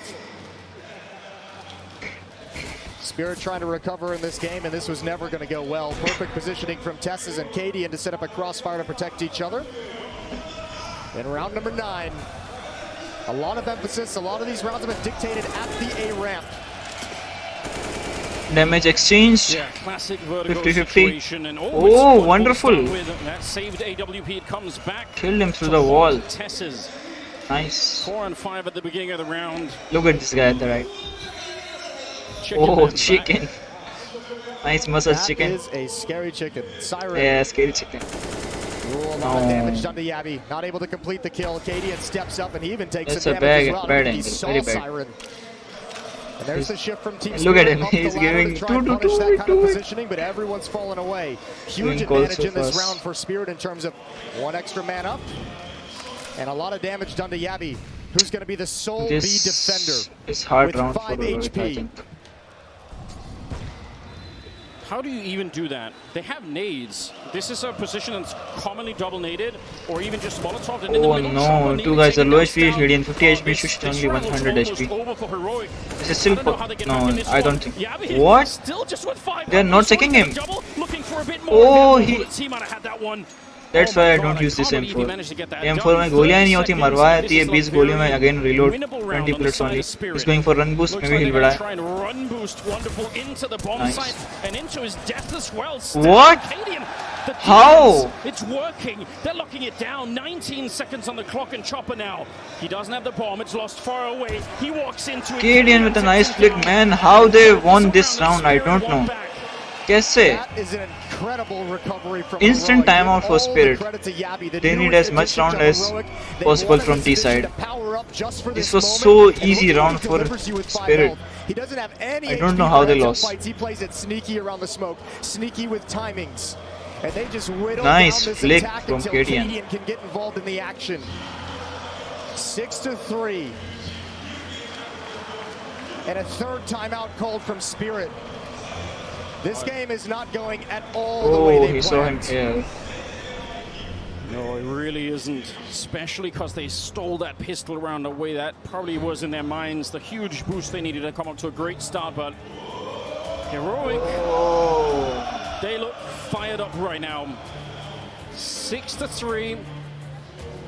H: Spirit trying to recover in this game, and this was never going to go well. Perfect positioning from Tesses and Katie, and to set up a crossfire to protect each other. In round number 9, a lot of emphasis. A lot of these rounds have been dictated at the A ramp.
A: Damage exchanged.
G: Yeah, classic vertigo
A: 50-50.
G: situation. And
A: Oh, Wonderful.
G: With that saved AWP, it comes back.
A: Killed him through the wall.
G: Tesses.
A: Nice.
G: 4 and 5 at the beginning of the round.
A: Look at this guy at the right.
G: Chicken
A: Oh,
G: man back.
A: chicken. Nice massage
H: That
A: chicken.
H: is a scary chicken. Siren.
A: Yeah, scary chicken.
H: Ooh, a lot of damage done to Yabby. Not able to complete the kill. Cadian steps up, and he even takes
A: That's
H: some
A: a
H: damage as well.
A: bad
H: He
A: angle,
H: saw
A: very bad.
H: Siren. And there's the shift from Team
A: Look at
H: Spirit
A: him,
H: up the
A: he's
H: ladder
A: giving
H: to try and
A: two,
H: punish that kind
A: two,
H: of
A: two.
H: positioning, but everyone's fallen away. Huge
A: Doing calls
H: advantage
A: so
H: in this
A: fast.
H: round for Spirit in terms of 1 extra man up. And a lot of damage done to Yabby, who's going to be the sole B
A: This
H: defender.
A: is hard
H: with
A: round
H: 5
A: for Heroic, I
H: HP.
A: think.
G: How do you even do that? They have nades. This is a position that's commonly double naded, or even just Molotov. And in the
A: Oh
G: middle,
A: no,
G: Chopper
A: 2
G: needed
A: guys are
G: taking
A: low
G: down
A: HP,
G: down.
A: Radiant 50 HP,
G: This
A: should only
G: round was
A: 100
G: almost
A: HP.
G: over for Heroic.
A: This is still
G: I don't know how they get back
A: no,
G: in this
A: I
G: one.
A: don't think.
G: Yabby
A: What?
G: Still just with 5.
A: They're not checking him.
G: Double, looking for a bit more.
A: Oh,
G: He
A: he
G: might have had that one.
A: That's
G: Oh my
A: why I
G: God,
A: don't use this
G: can't believe he
A: M4.
G: managed to get that
A: M4
G: done.
A: में गोलियां ही नहीं
G: 30
A: होती, मरवा
G: seconds.
A: आती है,
G: This is
A: 20
G: a
A: गोलियों में
G: very
A: again reload,
G: winnable round
A: 20
G: on the
A: bullets
G: side
A: only.
G: of Spirit.
A: He's going for run boost,
G: Looks
A: maybe
G: like
A: he'll
G: they're
A: die.
G: gonna try and run boost Wonderful into the bomb
A: Nice.
G: site and into his death as well.
A: What?
G: Cadian, the
A: How?
G: defense, it's working. They're locking it down. 19 seconds on the clock and Chopper now. He doesn't have the bomb. It's lost far away. He walks into it.
A: Cadian with a nice
G: takes
A: flick,
G: him down.
A: man. How they won this
G: Spirit
A: round, I don't
G: won
A: know.
G: back.
A: कैसे?
H: That is an incredible recovery from
A: Instant
H: Heroic.
A: timeout
H: Give
A: for
H: all the
A: Spirit.
H: credit to Yabby. The
A: They need
H: newest
A: as much
H: addition
A: round
H: to
A: as
H: Heroic. They
A: possible
H: wanted
A: from
H: this
A: T
H: division
A: side.
H: to power up just for
A: This
H: this
A: was
H: moment,
A: so
H: and
A: easy
H: look how
A: round
H: he
A: for
H: delivers you with 5
A: Spirit.
H: health. He doesn't have any
A: I don't
H: HP
A: know how
H: for
A: they
H: actual
A: lost.
H: Fights. He plays it sneaky around the smoke, sneaky with timings. And they just whittle
A: Nice
H: down this
A: flick
H: attack
A: from
H: until
A: Cadian.
H: Cadian can get involved in the action. 6-3. And a third timeout called from Spirit. This game is not going at all the way
A: Oh,
H: they
A: he saw him
H: planned.
A: here.
G: No, it really isn't, especially because they stole that pistol round away. That probably was in their minds the huge boost they needed to come up to a great start, but Heroic,
A: Oh.
G: they look fired up right now. 6-3.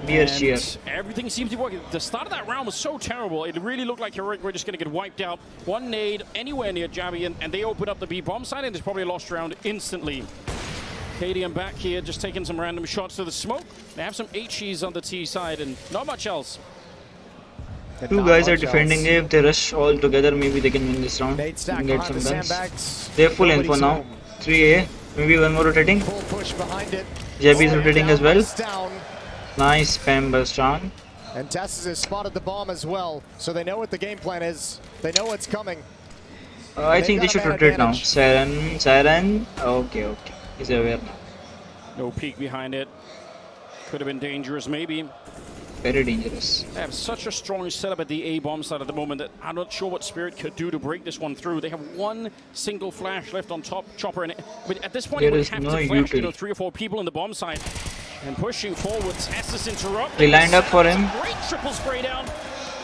A: Beer
G: and
A: cheer.
G: everything seems to be working. The start of that round was so terrible. It really looked like Heroic were just going to get wiped out. One nade anywhere near Javi, and they opened up the B bomb side, and it's probably a lost round instantly. Cadian back here, just taking some random shots to the smoke. They have some HEs on the T side, and not much else.
H: And
A: 2
H: not
A: guys are
H: much
A: defending.
H: else.
A: If they rush all together, maybe they can win this round.
H: Nate
A: They
H: stack
A: can get
H: behind
A: some
H: the
A: guns.
H: sandbags.
A: They're full info
H: Nobody's
A: now.
H: home.
A: 3A. Maybe one more rotating.
H: Full push behind it.
A: Jebby is
H: All
A: rotating
H: down,
A: as well.
H: bust down.
A: Nice spam burst on.
H: And Tessis has spotted the bomb as well, so they know what the game plan is. They know what's coming.
A: I
H: They've
A: think they
H: got a
A: should
H: man
A: rotate now.
H: advantage.
A: Siren. Okay. He's aware now.
G: No peek behind it. Could have been dangerous, maybe.
A: Very dangerous.
G: They have such a strong setup at the A bomb side at the moment that I'm not sure what Spirit could do to break this one through. They have one single flash left on top, Chopper, and but at this point,
A: There
G: they would
A: is
G: have
A: no
G: to flash,
A: utility.
G: 3 or 4 people in the bomb side. And pushing forward, Tessis interrupt.
A: They lined up for him.
G: Great triple spray down.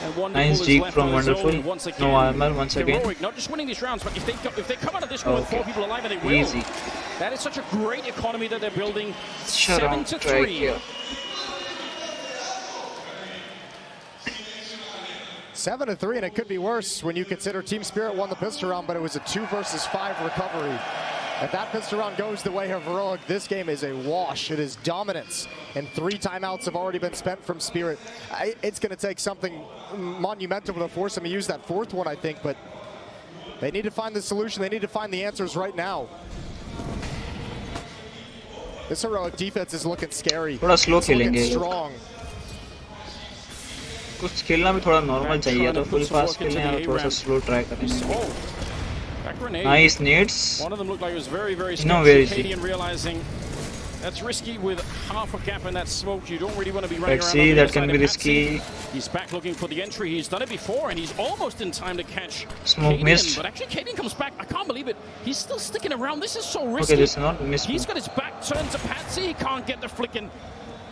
G: And Wonderful
A: Nice
G: is
A: deep
G: left
A: from
G: on his own
A: Wonderful.
G: once again.
A: No armor once again.
G: Heroic, not just winning these rounds, but if they come out of this one with
A: Okay.
G: 4 people alive, and they will.
A: Easy.
G: That is such a great economy that they're building.
A: Shut up.
G: 7-3.
A: Try here.
H: 7-3, and it could be worse when you consider Team Spirit won the pistol round, but it was a 2 versus 5 recovery. If that pistol round goes the way of Heroic, this game is a wash. It is dominance, and 3 timeouts have already been spent from Spirit. It's going to take something monumental to force them to use that 4th one, I think, but they need to find the solution. They need to find the answers right now. This Heroic defense is looking scary.
A: थोड़ा slow
H: It's looking
A: खेलेंगे ये लोग.
H: strong.
A: कुछ खेलना भी थोड़ा normal चाहिए, तो फुल फास्ट खेलने हैं, थोड़ा सा स्लो ट्राई करेंगे। Nice nets, know very easy.
G: That's risky with half a gap in that smoke. You don't really want to be running
A: Let's
G: around.
A: see, that can be risky.
G: He's back looking for the entry. He's done it before, and he's almost in time to catch
A: Smoke
G: Kadian,
A: missed.
G: but actually Kadian comes back. I can't believe it. He's still sticking around. This is so risky.
A: Okay, this is not missed.
G: He's got his back turned to Patsy. He can't get the flicking.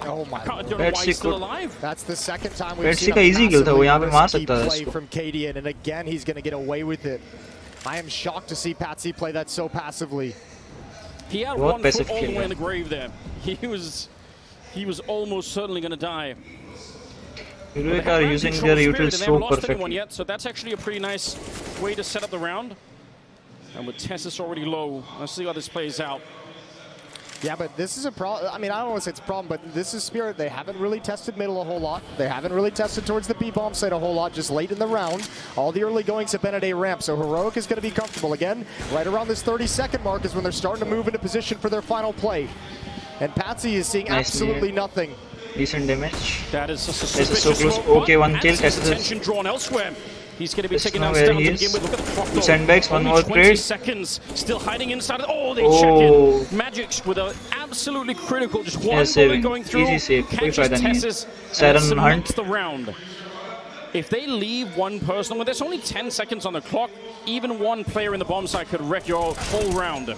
H: Oh my
G: I don't know why
A: Patsy
G: he's still
A: could-
G: alive.
H: That's the second time we've
A: Patsy
H: seen
A: का
H: a
A: easy kill था, वो यहाँ पे मार
H: massively
A: सकता था
H: risky
A: इसको।
H: play from Kadian, and again he's going to get away with it. I am shocked to see Patsy play that so passively.
G: He had
A: बहुत
G: one foot
A: passive
G: all the
A: kill
G: way
A: है।
G: in the grave there. He was almost certainly going to die.
A: Heroic are using their utils so perfectly.
G: Yet, so that's actually a pretty nice way to set up the round. And with Tessus already low, let's see how this plays out.
H: Yeah, but this is a problem. I mean, I don't want to say it's a problem, but this is Spirit. They haven't really tested middle a whole lot. They haven't really tested towards the B-bomb side a whole lot, just late in the round. All the early goings have been at A ramp, so Heroic is going to be comfortable. Again, right around this 30-second mark is when they're starting to move into position for their final play. And Patsy is seeing absolutely nothing.
A: Decent damage.
G: That is a
A: This is so close. Okay, one kill.
G: Attention drawn elsewhere. He's going to be taken down
A: where
G: to
A: he
G: begin
A: is.
G: with. Look at the clock.
A: Two sandbags, one more
G: 20
A: trade.
G: seconds. Still hiding inside. Oh, they
A: Oh.
G: check in. Magic's with an absolutely critical. Just one bullet
A: saving.
G: going through.
A: Easy save. कोई
G: Catches
A: फायदा नहीं है।
G: Tessus
A: Siren
G: and
A: Hunt.
G: cements the round. If they leave one person, well, there's only 10 seconds on the clock. Even one player in the bomb site could wreck your whole round.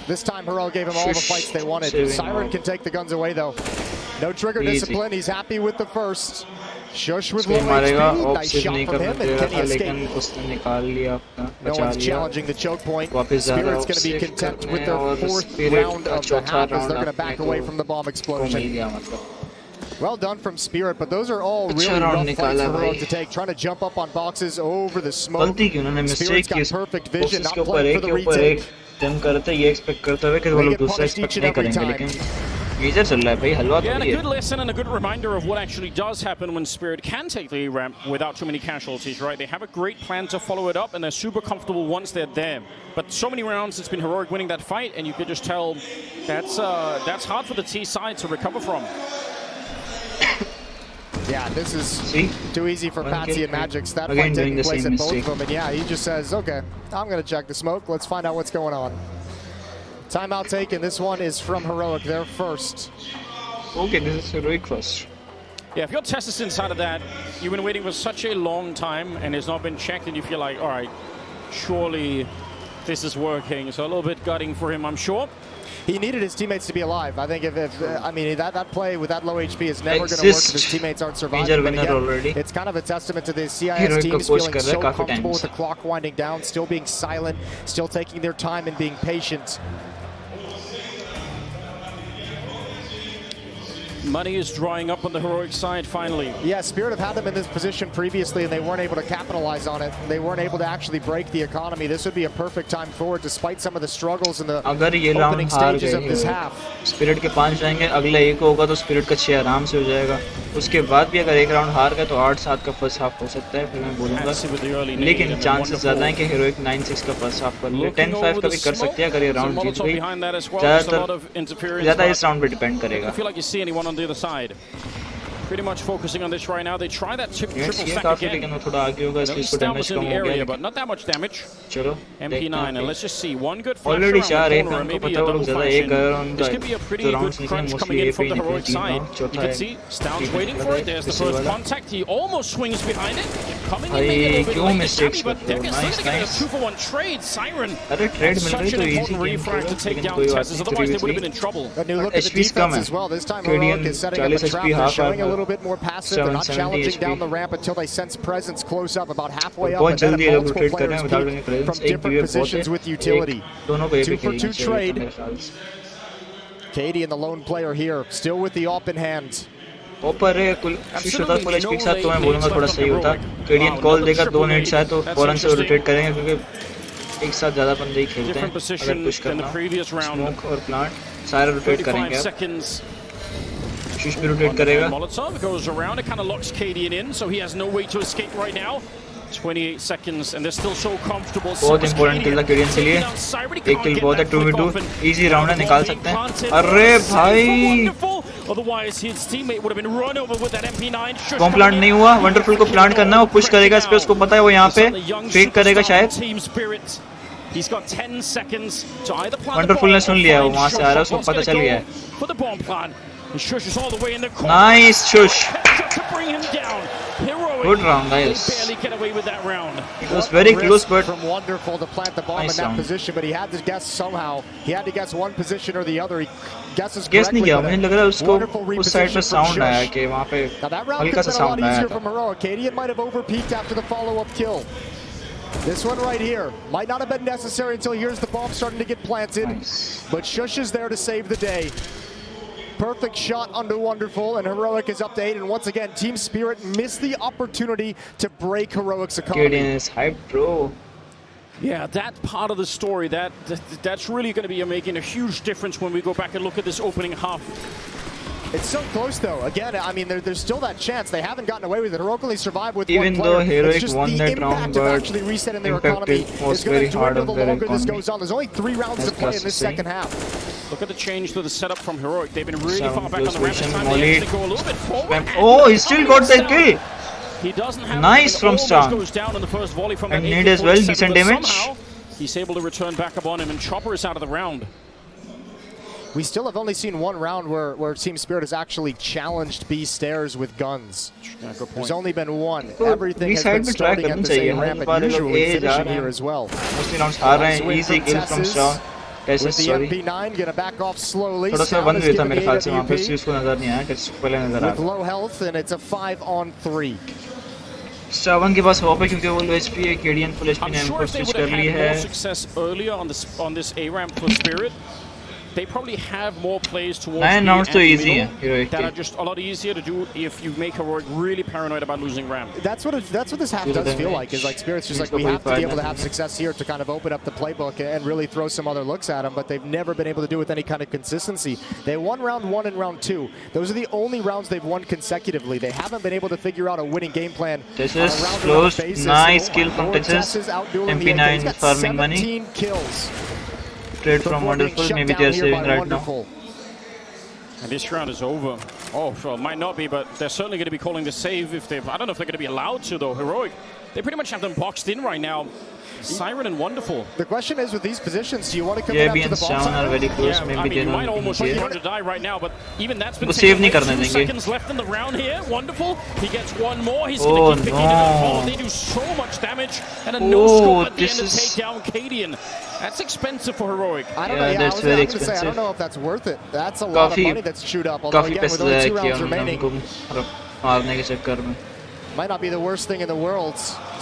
H: This time, Heroic gave him all the fights they wanted. Siren can take the guns away, though. No trigger discipline. He's happy with the first. Shush with low HP. Nice shot from him, and can he escape? No one's challenging the choke point. Spirit's going to be content with their fourth round of the half as they're going to back away from the bomb explosion. Well done from Spirit, but those are all really rough fights for Heroic to take. Trying to jump up on boxes over the smoke. Spirit's got perfect vision, not playing for the retake.
A: जम करते ये expect करते हुए कि वो लोग दूसरा expect नहीं करेंगे, लेकिन मेजर चल रहा है भाई, हलवा
G: Yeah, and
A: थोड़ी
G: a
A: है।
G: good lesson and a good reminder of what actually does happen when Spirit can take the ramp without too many casualties, right? They have a great plan to follow it up, and they're super comfortable once they're there. But so many rounds, it's been Heroic winning that fight, and you could just tell that's hard for the T side to recover from.
H: Yeah, this is too easy for Patsy and Magix. That
A: Again,
H: fight taking place at both
A: mistake.
H: of them. And yeah, he just says, okay, I'm going to check the smoke. Let's find out what's going on. Timeout taken. This one is from Heroic. They're first.
A: Okay, this is Heroic first.
G: Yeah, if you're Tessus inside of that, you've been waiting for such a long time and it's not been checked, and you feel like, all right, surely this is working. So a little bit gutting for him, I'm sure.
H: He needed his teammates to be alive. I think I mean, that play with that low HP is never going to work if his teammates aren't surviving.
A: Major
H: But
A: winner
H: again,
A: already.
H: it's kind of a testament to the CIS
A: Heroic
H: teams
A: को coach
H: feeling
A: कर रहा है
H: so
A: काफी
H: comfortable
A: time
H: with the
A: से।
H: clock winding down, still being silent, still taking their time and being patient.
G: Money is drying up on the Heroic side finally.
H: Yeah, Spirit have had them in this position previously and they weren't able to capitalize on it. They weren't able to actually break the economy. This would be a perfect time forward despite some of the struggles in the
A: अगर ये
H: opening
A: round हार
H: stages of this
A: गए,
H: half.
A: Spirit के 5 जाएंगे, अगला एक होगा तो स्पिरिट का 6 आराम से हो जाएगा। उसके बाद भी अगर एक राउंड हार गए तो 8-7 का फर्स्ट हाफ हो सकता है, फिर मैं बोलूँगा। लेकिन चांसेस ज़्यादा हैं कि हीरोइक 9-6 का फर्स्ट हाफ कर ले, 10-5 का भी कर सकते हैं अगर ये राउंड जीत गई। ज़्यादा इस राउंड पे डिपेंड करेगा।
G: Pretty much focusing on this right now. They try that triple stack
A: काफी,
G: again.
A: लेकिन वो थोड़ा आगे होगा, इसलिए इसको डैमेज कम हो गया।
G: but not that much damage.
A: चलो
G: MP9, and let's just see one good flash
A: Already
G: around the
A: 4
G: corner,
A: है,
G: maybe
A: पता
G: a
A: है वो
G: double
A: लोग ज़्यादा
G: flash
A: एक
G: in.
A: कर on
G: This could be a pretty good crunch coming in from the Heroic side. You can see Stoun's waiting for it. There's the first contact. He almost swings behind it. Coming in maybe a little bit late
A: mistakes
G: to but they're still going to get a 2-for-1 trade. Siren.
A: अरे trade मिल
G: Such
A: गई
G: an
A: तो
G: important
A: easy
G: refrag to take down Tessus. Otherwise they would have been in trouble.
H: A new look at the defense as well. This time Heroic is setting up a trap. They're showing a little bit more passive. They're not challenging down the ramp until they sense presence close up, about halfway up, and then multiple players peek from different positions with utility. 2-for-2 trade. Katie and the lone player here, still with the AWP in hand.
A: ऊपर है कुल शिश होता full HP के साथ, तो मैं बोलूँगा थोड़ा सही होता। केडियन कॉल देगा 2 नेट्स आए तो फौरन से रोटेट करेंगे, क्योंकि एक साथ ज़्यादा बंदे ही खेलते हैं। अगर पुश करना स्मोक और प्लांट सारे रोटेट करेंगे अब। शिश भी रोटेट करेगा।
G: Molotov goes around, it kind of locks Kadian in, so he has no way to escape right now. 28 seconds, and they're still so comfortable.
A: बहुत इंपॉर्टेंट किल था केडियन के लिए। एक किल बहुत है, 2v2 इजी राउंड है, निकाल सकते हैं। अरे भाई
G: Otherwise, his teammate would have been run over with that MP9.
A: Bomb plant नहीं हुआ, वंडरफुल को प्लांट करना है, वो पुश करेगा इस पे, उसको पता है वो यहाँ पे फेक करेगा शायद।
G: Team Spirit. He's got 10 seconds to either plant
A: wonderful ने सुन लिया है, वो वहाँ से आ रहा है, उसको पता चल गया है।
G: For the bomb plant. Shush is all the way in the corner.
A: Nice shush.
G: To bring him down. Heroic.
A: Good round, guys.
G: They barely get away with that round.
A: It was very close, but
H: from Wonderful to plant the bomb
A: nice
H: in that
A: round.
H: position, but he had to guess somehow. He had to guess one position or the other. He guesses
A: guess नहीं
H: correctly.
A: किया, मुझे लग रहा है उसको
H: Wonderful
A: उस side पे
H: reposition from
A: sound आया
H: Shush.
A: कि वहाँ पे
H: Now that round
A: हल्का
H: could
A: सा
H: have been a lot
A: sound आया
H: easier
A: था।
H: from Heroic. Cadian might have overpeaked after the follow-up kill. This one right here might not have been necessary until here's the bomb starting to get planted.
A: Nice.
H: But Shush is there to save the day. Perfect shot under Wonderful, and Heroic is up to 8. And once again, Team Spirit missed the opportunity to break Heroic's economy.
A: Cadian is hyped, bro.
G: Yeah, that part of the story, that's really going to be making a huge difference when we go back and look at this opening half.
H: It's so close, though. Again, I mean, there's still that chance. They haven't gotten away with it. Heroic only survived with
A: Even
H: one player.
A: though Heroic
H: it's just
A: won
H: the
A: that
H: impact
A: round,
H: of
A: but
H: actually resetting their
A: impact
H: economy
A: was
H: is going
A: very
H: to
A: hard
H: dwindle
A: on
H: the
A: their
H: longer this
A: economy.
H: goes on. There's only 3 rounds
A: That's
H: to play in
A: class
H: this
A: to see.
H: second half.
G: Look at the change to the setup from Heroic. They've been really
A: Some
G: far back on the ramp.
A: close
G: This time
A: vision,
G: they
A: molly.
G: actually go a little bit forward.
A: Oh, he still got that kill.
G: He doesn't have
A: Nice
G: it,
A: from
G: almost
A: Strong.
G: goes down on the first volley from
A: And
G: that
A: Nid as well,
G: AK-47,
A: decent
G: but
A: damage.
G: somehow he's able to return back up on him, and Chopper is out of the round.
H: We still have only seen one round where Team Spirit has actually challenged B Stairs with guns.
G: Yeah, good point.
H: There's only been one.
A: So,
H: Everything
A: B
H: has
A: side
H: been
A: में try
H: starting at
A: करना
H: the
A: चाहिए,
H: same ramp
A: हमारे
H: and
A: लोग
H: usually
A: A जा
H: finishing
A: रहे
H: here
A: हैं।
H: as well.
A: Mostly rounds हार रहे हैं,
H: Win
A: easy
H: from
A: kills from
H: Tessus.
A: Strong. Tessus,
H: With the
A: sorry.
H: MP9 gonna back off slowly.
A: थोड़ा सा
H: Sound
A: वन
H: is
A: भी था
H: giving
A: मेरे ख्याल से वहाँ पे,
H: AWP
A: उसको नजर नहीं आया, टेस्ट पहले नजर
H: with
A: आया।
H: low health, and it's a 5-on-3.
A: स्ट्रावन के पास होप है क्योंकि वो लो एचपी है, केडियन फुल एचपी
G: I'm
A: ने
G: sure
A: इनको
G: if they
A: switch
G: would have
A: कर ली
G: had
A: है।
G: more success earlier on this A ramp for Spirit, they probably have more plays towards
A: 9
G: B
A: rounds
G: and
A: तो
G: the
A: easy
G: middle
A: हैं Heroic
G: that
A: के।
G: are just a lot easier to do if you make Heroic really paranoid about losing ramp.
H: That's what this half
A: Feel the
H: does feel
A: damage.
H: like. Is like Spirit's just
A: Needs
H: like, we
A: to
H: have to
A: be
H: be able to
A: fine.
H: have success here to kind of open up the playbook and really throw some other looks at them, but they've never been able to do it with any kind of consistency. They won round 1 and round 2. Those are the only rounds they've won consecutively. They haven't been able to figure out a winning game plan on a
A: Tessus
H: round-to-round
A: close,
H: basis.
A: nice
H: Oh
A: kill
H: my
A: from
H: Lord,
A: Tessus.
H: outdueling the
A: MP9
H: AK. He's got
A: farming money.
H: 17 kills.
A: Trade from
H: before being
A: Wonderful,
H: shut
A: maybe
H: down
A: they're
H: here
A: saving
H: by
A: right now.
H: Wonderful.
G: And this round is over. Oh, well, might not be, but they're certainly going to be calling the save if they've... I don't know if they're going to be allowed to, though. Heroic, they pretty much have them boxed in right now. Siren and Wonderful.
H: The question is, with these positions, do you want to come
A: JB
H: up to
A: and
H: the bomb
A: Sean
H: side?
A: are very close,
G: Yeah,
A: maybe
G: I mean,
A: they
G: you might
A: don't
G: almost
A: need
G: want to die right now, but even that's been
A: वो save नहीं
G: taken
A: करने
G: away. 2
A: देंगे।
G: seconds left in the round here. Wonderful. He gets one more. He's
A: Oh,
G: going to keep picking it up.
A: no.
G: Oh, they do so much damage. And a
A: Oh,
G: no-scope at the
A: this
G: end to
A: is-
G: take down Cadian. That's expensive for Heroic.
H: I don't
A: Yeah,
H: know. Yeah,
A: that's
H: I was
A: very
H: going to say, I
A: expensive.
H: don't know if that's worth it. That's a lot of
A: काफी
H: money that's chewed up. Although
A: काफी
H: again, with
A: पैसे
H: only
A: ज़ाया
H: 2
A: किया
H: rounds
A: उन्होंने
H: remaining,
A: उनको मारने के चक्कर में।
H: might not be the worst thing in the world.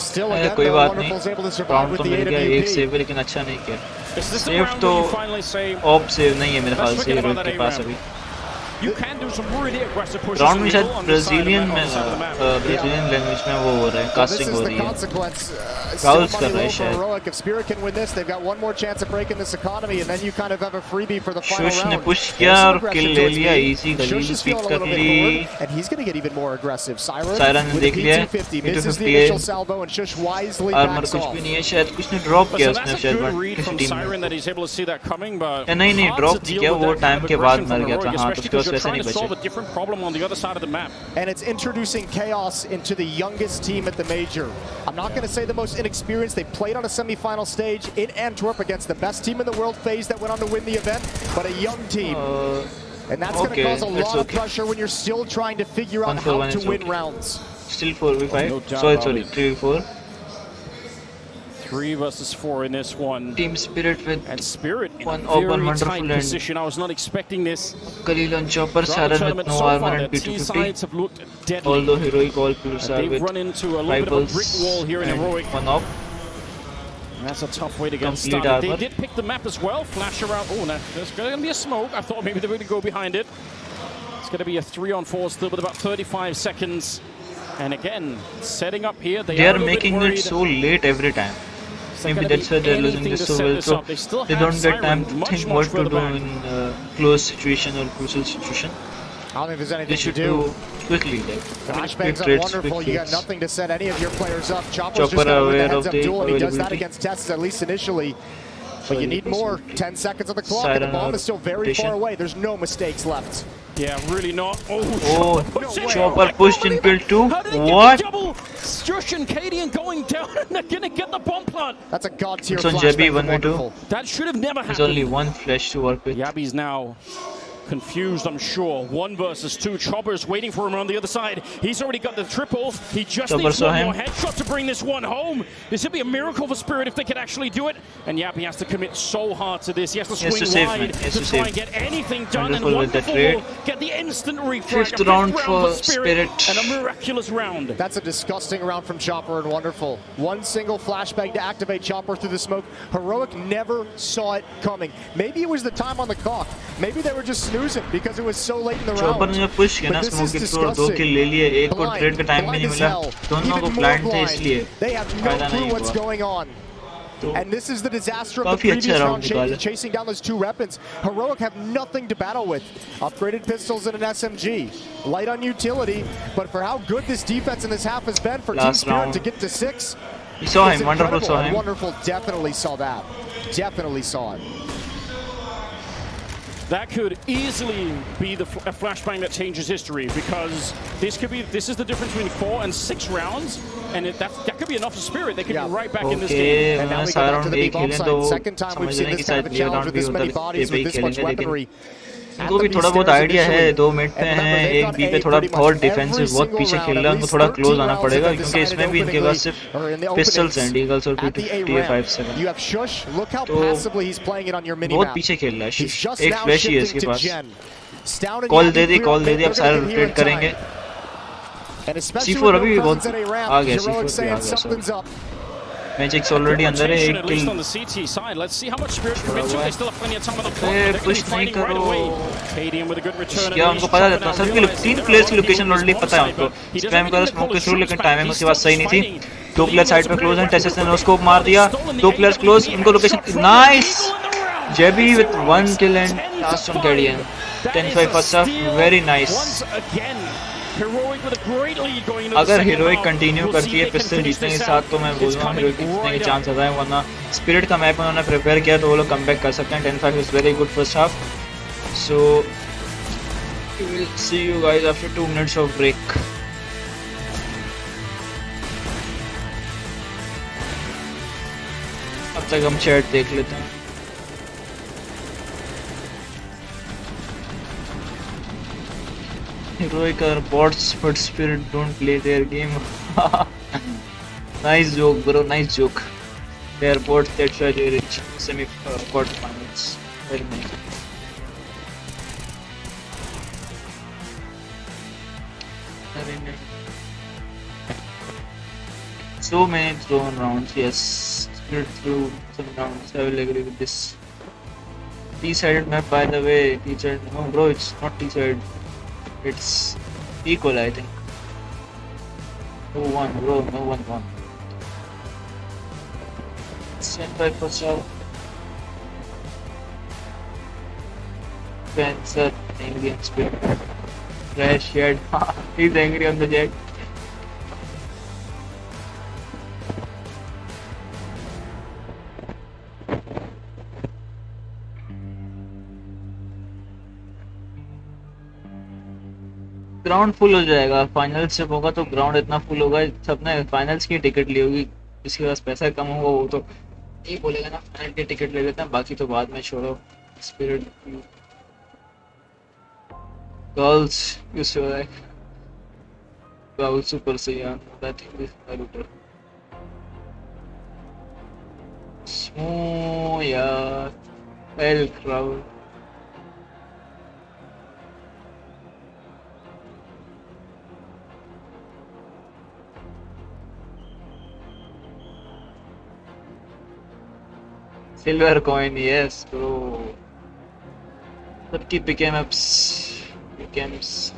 H: Still,
A: अरे
H: again,
A: कोई
H: though,
A: बात
H: Wonderful's able to
A: नहीं,
H: survive
A: राउंड
H: with
A: तो
H: the
A: मिल गया एक
H: AWP.
A: सेव लेकिन अच्छा नहीं किया।
G: Is this the
A: save
G: round
A: तो
G: where you finally say,
A: op save नहीं है मेरे ख्याल
G: let's
A: से
G: forget about
A: Heroic
G: that
A: के पास
G: A-ramp?
A: अभी।
G: You can do some really aggressive pushes
A: round
G: in
A: में
G: the
A: शायद
G: middle on this side of the
A: Brazilian
G: map,
A: में
G: on the side of the map.
A: Brazilian language में वो हो रहा है,
H: This
A: कास्टिंग
H: is
A: हो
H: the
A: रही है।
H: consequence. Still
A: Fouls
H: money
A: कर रहा है
H: low for
A: शायद।
H: Heroic. If Spirit can win this, they've got one more chance of breaking this economy, and then you kind of have a freebie for the final
A: shush
H: round.
A: ने push
H: There's
A: किया
H: some
A: और
H: aggression
A: किल ले
H: towards
A: लिया,
H: me.
A: इजी
H: Shush
A: गली
H: is
A: पिक
H: feeling a
A: कर
H: little bit
A: ली।
H: forward, and he's going to get even more aggressive.
A: Siren
H: Siren
A: ने
H: with
A: देख
H: the
A: लिया है,
H: P250 misses the
A: P250 है।
H: initial salvo, and Shush wisely
A: armour
H: backs
A: कुछ
H: off.
A: भी नहीं है, शायद कुछ ने ड्रॉप किया
G: So
A: उसने
G: that's a
A: शायद
G: good read
A: किसी
G: from
A: टीम में।
G: Siren that he's able to see that coming, but
A: नहीं नहीं
G: hard
A: ड्रॉप
G: to
A: नहीं
G: deal
A: किया,
G: with
A: वो
G: that kind
A: टाइम
G: of
A: के बाद
G: aggression
A: मर
G: from
A: गया था।
G: Heroic,
A: हाँ तो
G: especially
A: उसके
G: because
A: पास
G: you're
A: वैसे
G: trying
A: नहीं
G: to solve
A: बचे।
G: a different problem on the other side of the map.
H: And it's introducing chaos into the youngest team at the major. I'm not going to say the most inexperienced. They played on a semifinal stage in Antwerp against the best team in the world, FaZe, that went on to win the event, but a young team. And that's going to
A: okay,
H: cause a
A: it's
H: lot of
A: okay.
H: pressure when you're still trying to figure out
A: 1-4-1
H: how to
A: is
H: win
A: okay.
H: rounds.
A: Still 4v5,
G: No doubt
A: sorry
G: about
A: sorry
G: it.
A: 3v4.
G: 3 versus 4 in this one.
A: Team Spirit with
G: And Spirit in
A: one
G: a
A: open
G: very
A: wonderful
G: tight
A: and
G: position. I was not expecting this.
A: Khalil on chopper,
G: Throughout the
A: Siren with
G: tournament
A: no
G: so
A: armor
G: far,
A: and
G: the two sides
A: P250.
G: have looked deadly.
A: Although Heroic all players
G: And
A: are
G: they've
A: with
G: run into a little bit of a
A: rivals
G: brick wall here in Heroic.
A: one up.
G: And that's a tough way to get
A: Complete
G: started. They
A: armor.
G: did pick the map as well. Flash around. Oh, no, there's going to be a smoke. I thought maybe they were going to go behind it. It's going to be a 3-on-4 still with about 35 seconds. And again, setting up here.
A: They
G: a
A: are
G: little bit
A: making
G: worried.
A: it so late every time.
G: There
A: Maybe
G: gonna
A: that's
G: be
A: why they're losing
G: anything
A: this
G: to
A: so
G: set
A: well.
G: this
A: So
G: up. They still
A: they
G: have
A: don't get time
G: Siren
A: to think
G: much
A: what to
G: further
A: do
G: back.
A: in close situation or crucial situation.
H: I don't think there's
A: They
H: anything to
A: should
H: do.
A: do quickly. Like,
H: Flashbangs
A: quick
H: up
A: trades,
H: wonderful.
A: quick
H: You got
A: trades.
H: nothing to set any of your players up. Chopper's
A: Chopper
H: just got to win the
A: aware of
H: heads-up
A: the
H: duel, and he does that
A: availability.
H: against Tessus, at least initially. But you need more. 10 seconds on the clock, and the bomb is still very far away. There's no mistakes left.
G: Yeah, really not.
A: Oh,
G: No way.
A: Chopper pushed in kill 2.
G: How did he get
A: What?
G: the double? Stush and Cadian going down, and they're gonna get the bomb plant.
H: That's a god tier
A: It's on
H: flashbang.
A: Jebby, 1v2.
H: Wonderful.
G: That should have never
A: There's
G: happened.
A: only one flash to work with.
G: Yabi's now confused, I'm sure. 1 versus 2. Chopper's waiting for him on the other side. He's already got the triple. He just
A: Chopper
G: needs
A: saw
G: one
A: him.
G: more headshot to bring this one home. This would be a miracle for Spirit if they could actually do it. And Yabi has to commit so hard to this. He has to swing
A: save, man.
G: wide
A: He has
G: to
A: to
G: try
A: save.
G: and get anything done.
A: Wonderful
G: And
A: with that
G: Wonderful
A: trade.
G: will get the instant refrag.
A: Fifth
G: A fifth
A: round for
G: Spirit.
A: Spirit.
G: And a miraculous round.
H: That's a disgusting round from Chopper and Wonderful. One single flashbang to activate Chopper through the smoke. Heroic never saw it coming. Maybe it was the time on the clock. Maybe they were just snoozing because it was so late in the round.
A: Chopper ने जब push किया ना
H: But this
A: smoke
H: is
A: के through 2
H: disgusting.
A: किल ले लिए एक को
H: Blind,
A: trade का टाइम भी
H: blind
A: नहीं
H: as
A: मिला
H: hell.
A: दोनों
H: Even
A: को
H: more
A: ब्लाइंड थे
H: blind.
A: इसलिए
H: They have no
A: फायदा
H: clue
A: नहीं
H: what's
A: हुआ
H: going on. And this is the disaster of the
A: काफी अच्छा
H: previous
A: round
H: round,
A: निकाला
H: chasing down those 2 weapons. Heroic have nothing to battle with. Upgraded pistols and an SMG. Light on utility, but for how good this defense in this half has been for Team
A: Last
H: Spirit
A: round.
H: to get to 6.
A: You saw
H: is
A: him, Wonderful
H: incredible.
A: saw
H: And
A: him.
H: Wonderful definitely saw that. Definitely saw it.
G: That could easily be a flashbang that changes history, because this is the difference between 4 and 6 rounds, and that could be enough for Spirit. They could be right back in this game.
A: Okay
H: And now
A: उन्होंने
H: we go
A: सारा
H: back to
A: round
H: the
A: यही
H: big bomb
A: खेले
H: site.
A: तो
H: Second time we've
A: समझ
H: seen
A: लें
H: this
A: कि
H: kind
A: शायद
H: of a
A: ये
H: challenge
A: राउंड
H: with
A: भी
H: this many
A: उधर
H: bodies,
A: पे
H: with
A: ही
H: this much
A: खेलेंगे लेकिन
H: weaponry.
A: उनको भी थोड़ा बहुत आइडिया है 2 मिनट पे हैं एक बी पे थोड़ा बहुत डिफेंसिव बहुत पीछे खेल रहा है उनको थोड़ा क्लोज आना पड़ेगा क्योंकि इसमें भी इनके पास सिर्फ पिस्टल्स हैं डीगल्स और
H: At the A
A: P57
H: you have Shush. Look how
A: तो
H: passively he's playing it on your mini
A: बहुत
H: map.
A: पीछे खेल रहा है
H: He's just
A: एक
H: now
A: फ्लैश ही है
H: shifting
A: इसके
H: to
A: pass
H: Jen. Stout and
A: call
H: Yabi
A: they the
H: clear up,
A: अब
H: they're
A: सारे
H: gonna get here
A: rotate
H: in time.
A: करेंगे
H: And especially
A: C4
H: with
A: अभी
H: no
A: बहुत
H: presence at A ramp,
A: आ गया
H: Heroic
A: C4 भी आ
H: saying
A: गया
H: something's up.
A: Magics already अंदर है
G: Rotation,
A: एक
G: at least
A: kill
G: on the CT side. Let's see how much Spirit can commit to.
A: हुआ
G: They
A: है।
G: still have plenty of time on the clock.
A: A,
G: They're going to be
A: push नहीं
G: fighting right
A: करो।
G: away. Cadian with a good return.
A: क्या उनको पता रहता सबकी 3 players की लोकेशन ऑलरेडी पता है उनको स्पैम करो स्मोक के थ्रू लेकिन टाइमिंग उसके बाद सही नहीं थी 2 प्लेयर साइड पे क्लोज हैं टेसेस ने स्कोप मार दिया 2 प्लेयर्स क्लोज उनको location nice JB with 1 kill and last on Cadian 10-5 first half very nice अगर हीरोइक कंटिन्यू करती है पिस्टल जीतने के साथ तो मैं बोल रहा हूँ हीरोइक जीतने के चांस ज़्यादा है वरना स्पिरिट का मैप उन्होंने प्रिपेयर किया तो वो लोग कम बैक कर सकते हैं 10-5 is very good first half so we will see you guys after 2 minutes of break अब तक हम चैट देख लेते हैं Heroic are bots, but Spirit don't play their game. Nice joke, bro. Nice joke. They are bots. That's why they reach quarterfinals. Very nice. Very nice. So many thrown rounds. Yes, Spirit threw some rounds. I will agree with this. T-sided map, by the way. T-sided. No, bro, it's not T-sided. It's equal, I think. Who won, bro? No one won. 10-5%. Fans are angry on Spirit. Crash shed. He's angry on the jet. Ground full हो जाएगा finals जब होगा तो ground इतना full होगा सबने finals की ticket ली होगी जिसके पास पैसा कम होगा वो तो नहीं बोलेगा ना फाइनल की टिकट ले लेते हैं बाकी तो बाद में छोड़ो spirit girls you so like Rahul super से यार आई थिंक दिस रूटर स्मो यार L Rahul Silver coin, yes, bro. सबकी पिकेम्स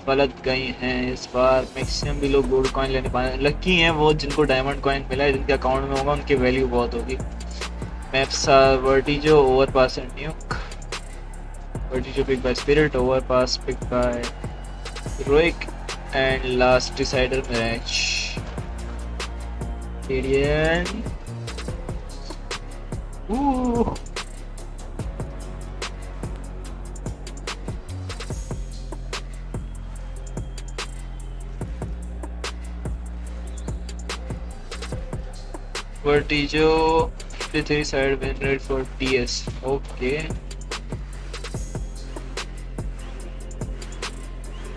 A: गलत गई हैं इस बार मैक्सिमम भी लोग गोल्ड कॉइन लेने पाए लकी हैं वो जिनको डायमंड कॉइन मिला है जिनके अकाउंट में होगा उनकी वैल्यू बहुत होगी maps are Vertigo Overpass and Nuke Vertigo pick by Spirit Overpass pick by Heroic and last decider match Indian. Vertigo 53 side win rate for TS. Okay.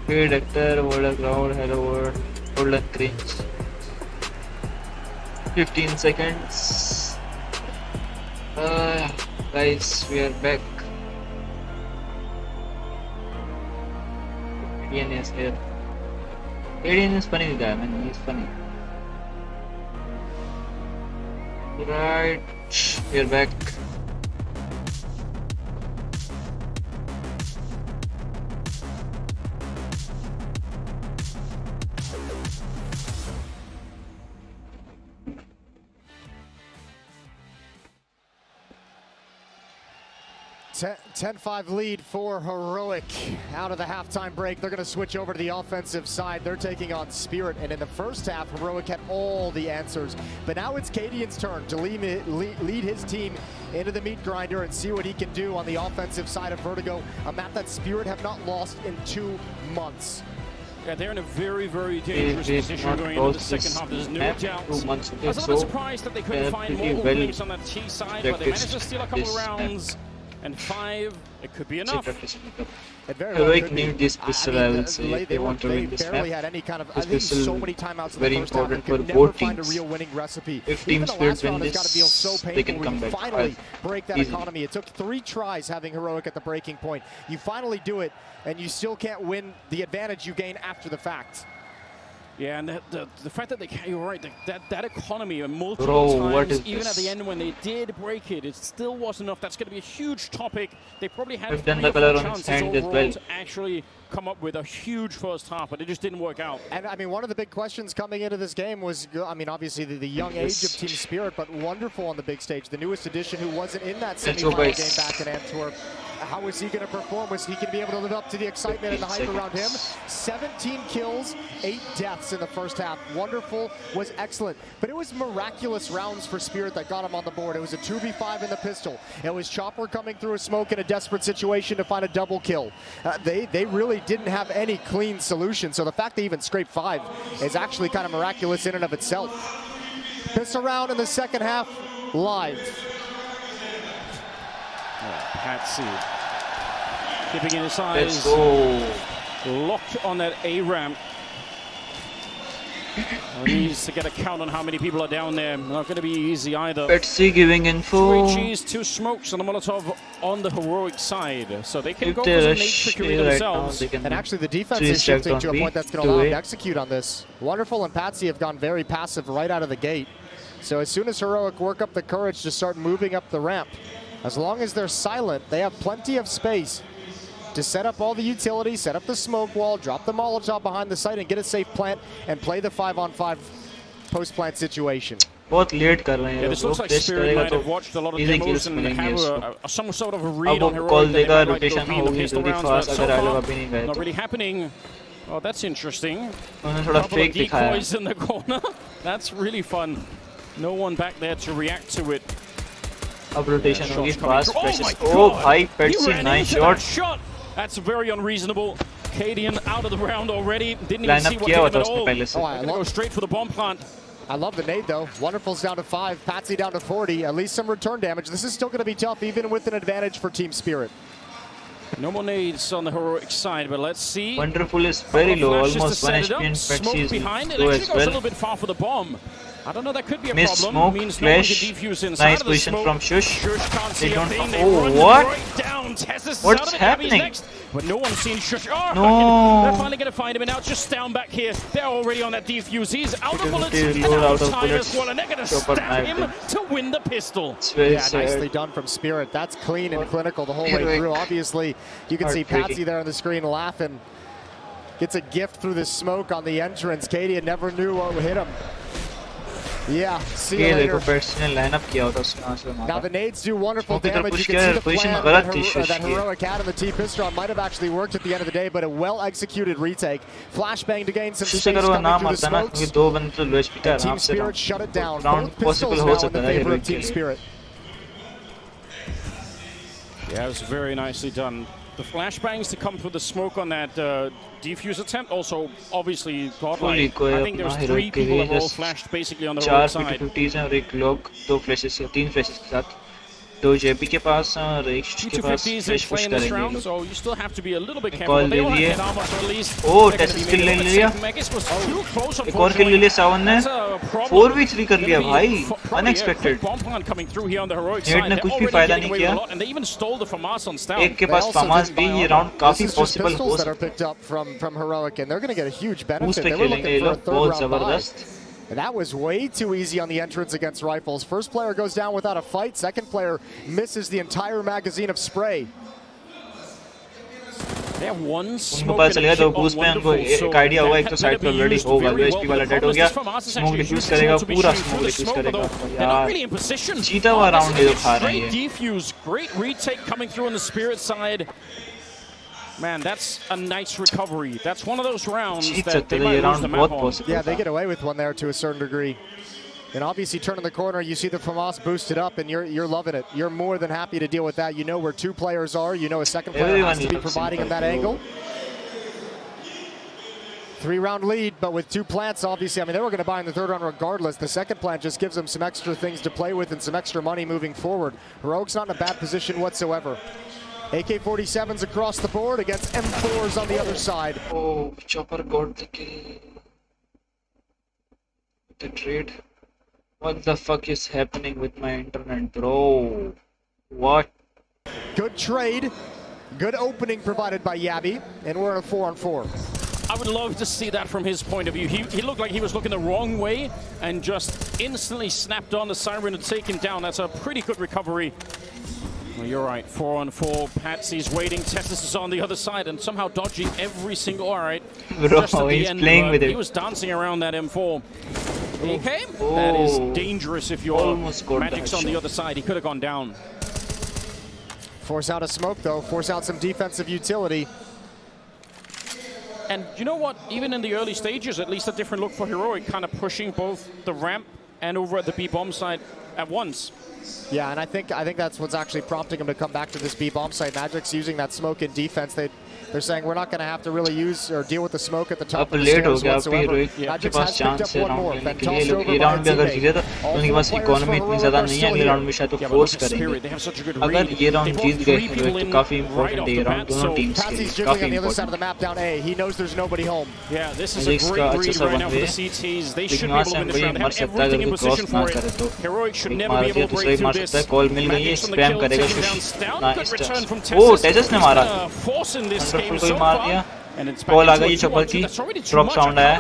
A: Paid actor, word crowd, hello world, golden cringe. 15 seconds. Guys, we are back. Alien is here. Alien is funny guy, man. He's funny. Right, we're back.
H: Ten 10-5 lead for Heroic. Out of the halftime break, they're going to switch over to the offensive side. They're taking on Spirit, and in the first half, Heroic had all the answers. But now it's Cadian's turn to lead his team into the meat grinder and see what he can do on the offensive side of Vertigo, a map that Spirit have not lost in 2 months.
G: Yeah, they're in a very, very dangerous position going into the second half. There's no doubt. I was a little bit surprised that they couldn't find more openings on that T side, but they managed to steal a couple of rounds. And 5, it could be enough.
A: Heroic need this pistol, I will say, if they want to win this map.
H: Had any kind of,
A: this pistol
H: so many timeouts in
A: very
H: the first half,
A: important for
H: could
A: both
H: never find
A: teams.
H: a real winning recipe.
A: If Team Spirit win
H: got to feel
A: this,
H: so
A: they can
H: painful.
A: come back.
H: Finally break that
A: Easy.
H: economy. It took 3 tries having Heroic at the breaking point. You finally do it, and you still can't win the advantage you gain after the fact.
G: Yeah, and the fact that they can't, you're right, that economy multiple times, even at the end when they did break it, it still wasn't enough. That's going to be a huge topic. They probably had 3 or 4 chances overall to actually come up with a huge first half, but it just didn't work out.
H: And I mean, one of the big questions coming into this game was, I mean, obviously the young age of Team Spirit, but wonderful on the big stage. The newest addition who wasn't in that semi-final game back in Antwerp. How is he going to perform? Was he going to be able to live up to the excitement and the hype around him? 17 kills, 8 deaths in the first half. Wonderful, was excellent. But it was miraculous rounds for Spirit that got him on the board. It was a 2v5 in the pistol. It was Chopper coming through a smoke in a desperate situation to find a double kill. They really didn't have any clean solution. So the fact they even scraped 5 is actually kind of miraculous in and of itself. Pistol round in the second half, live.
G: Patsy keeping in his eyes, locked on that A ramp. Needs to get a count on how many people are down there. Not going to be easy either.
A: Patsy giving info.
G: 3 cheese, 2 smokes, and a Molotov on the Heroic side, so they can go for some nade trickery themselves.
H: And actually, the defense is shifting to a point that's going to allow them to execute on this. Wonderful and Patsy have gone very passive right out of the gate. So as soon as Heroic work up the courage to start moving up the ramp, as long as they're silent, they have plenty of space to set up all the utilities, set up the smoke wall, drop the Molotov behind the site and get a safe plant and play the 5-on-5 post-plant situation.
G: Yeah, this looks like Spirit might have watched a lot of demos and have some sort of a read on Heroic that they might like to go beat the pistol rounds, but so far, not really happening. Oh, that's interesting. A couple of decoys in the corner. That's really fun. No one back there to react to it.
A: अब rotation होगी fast pressure. Oh भाई, Patsy, nice shot.
G: That's very unreasonable. Cadian out of the round already. Didn't even see what hit him at all. Gonna go straight for the bomb plant.
H: I love the nade though. Wonderful's down to 5, Patsy down to 40. At least some return damage. This is still going to be tough, even with an advantage for Team Spirit.
G: No more nades on the Heroic side, but let's see.
A: Wonderful is very low, almost 1 HP, and Patsy is low as
G: goes a little bit far for the bomb. I don't know, that could be a
A: Miss
G: problem.
A: Smoke,
G: Means
A: flash,
G: no one can defuse inside
A: nice
G: of the
A: position
G: smoke.
A: from Shush.
G: Shush can't see
A: They
G: a
A: don't
G: thing.
A: know.
G: They
A: Oh,
G: run
A: what?
G: Right down. Tessus
A: What's
G: out of it.
A: happening?
G: Next, but no one's seen Shush. Oh,
A: no.
G: They're finally going to find him, and now just down back here. They're already on that defuse. He's out of bullets
A: They
G: and
A: load
G: out
A: out
G: of
A: of
G: time
A: bullets.
G: as well, and they're going to
A: Chopper
G: stab him
A: knifed
G: to win the pistol.
A: It's very
H: yeah,
A: sad.
H: nicely done from Spirit. That's clean and clinical the whole way through. Obviously, you can see Patsy there on the screen laughing. Gets a gift through the smoke on the entrance. Katie never knew what would hit him. Yeah, see you later. Now the nades do wonderful damage. You can see the plan that Heroic had in the T-pistol might have actually worked at the end of the day, but a well-executed retake. Flashbang to gain some space coming through the smokes. And Team Spirit shut it down. Both pistols now in the favor of Team Spirit.
G: Yeah, it was very nicely done. The flashbangs to come through the smoke on that defuse attempt also obviously godlike. I think there was 3 people that were all flashed basically on the road side.
A: 4 50s हैं और एक लोग 2 flashes या 3 flashes के साथ 2 JP के पास और एक के पास फ्लैश पुश करेंगे
G: so you still have to be a little bit careful. They
A: ले
G: at almost at least.
A: ओ टेस्ट किल ले लिया एक और किल ले लिया 7 ने 4v3 कर लिया भाई अनएक्सपेक्टेड हेड ने कुछ भी फायदा नहीं किया एक के पास फामास भी ये राउंड काफी पॉसिबल हो सकता है बूस्ट पे खेलेंगे ये लोग बहुत जबरदस्त.
H: And that was way too easy on the entrance against Rifles. First player goes down without a fight. Second player misses the entire magazine of spray.
G: They have one
A: उनको पता चलेगा तो बूस्ट पे उनको एक आइडिया होगा एक तो साइड पे ऑलरेडी होगा एचपी वाला डेड हो गया स्मोक डिफ्यूज करेगा पूरा स्मोक डिफ्यूज करेगा यार जीता हुआ राउंड ये खा रहे हैं.
G: Great retake coming through on the spirit side. Man, that's a nice recovery. That's one of those rounds that they might lose the map on.
H: Yeah, they get away with one there to a certain degree. And obviously turning the corner, you see the FAMAS boosted up and you're loving it. You're more than happy to deal with that. You know where 2 players are. You know a second player has to be providing him that angle. 3-round lead, but with 2 plants, obviously, I mean, they were going to buy in the 3rd round regardless. The second plant just gives them some extra things to play with and some extra money moving forward. Heroic's not in a bad position whatsoever. AK-47s across the board against M4s on the other side.
A: Oh, Chopper got the kill. The trade. What the fuck is happening with my internet, bro? What?
H: Good trade. Good opening provided by Yabi. And we're in a 4-on-4.
G: I would love to see that from his point of view. He looked like he was looking the wrong way and just instantly snapped on the siren and taken down. That's a pretty good recovery. Well, you're right, 4-on-4, Patsy's waiting, Testis is on the other side and somehow dodging every single, all right.
A: Bro, he's playing with it.
G: He was dancing around that M4. Okay, that is dangerous if you're Magic's on the other side. He could have gone down.
H: Force out a smoke though, force out some defensive utility.
G: And you know what, even in the early stages, at least a different look for Heroic, kind of pushing both the ramp and over at the B-bomb side at once.
H: Yeah, and I think that's what's actually prompting him to come back to this B-bomb site. Magic's using that smoke in defense. They're saying we're not going to have to really use or deal with the smoke at the top of the stairs whatsoever. Magic's has picked up one more. Been tossed over by a teammate.
A: उनके पास economy इतनी ज़्यादा नहीं है अगले round में शायद तो force करेंगे अगर ये राउंड जीत गए तो काफी इंपॉर्टेंट है ये राउंड दोनों टीम्स के लिए काफी
H: on the other side of the map down A. He knows there's nobody home.
G: Yeah, this is a great read right now for the CTs. They should be able to win this round. They have everything in position for it. Heroic should never be able to break through this.
A: Call मिल गई है spam करेगा कुछ ओ टेजस ने मारा wonderful कोई मार दिया कॉल आ गई चॉपर की ड्रॉप साउंड आया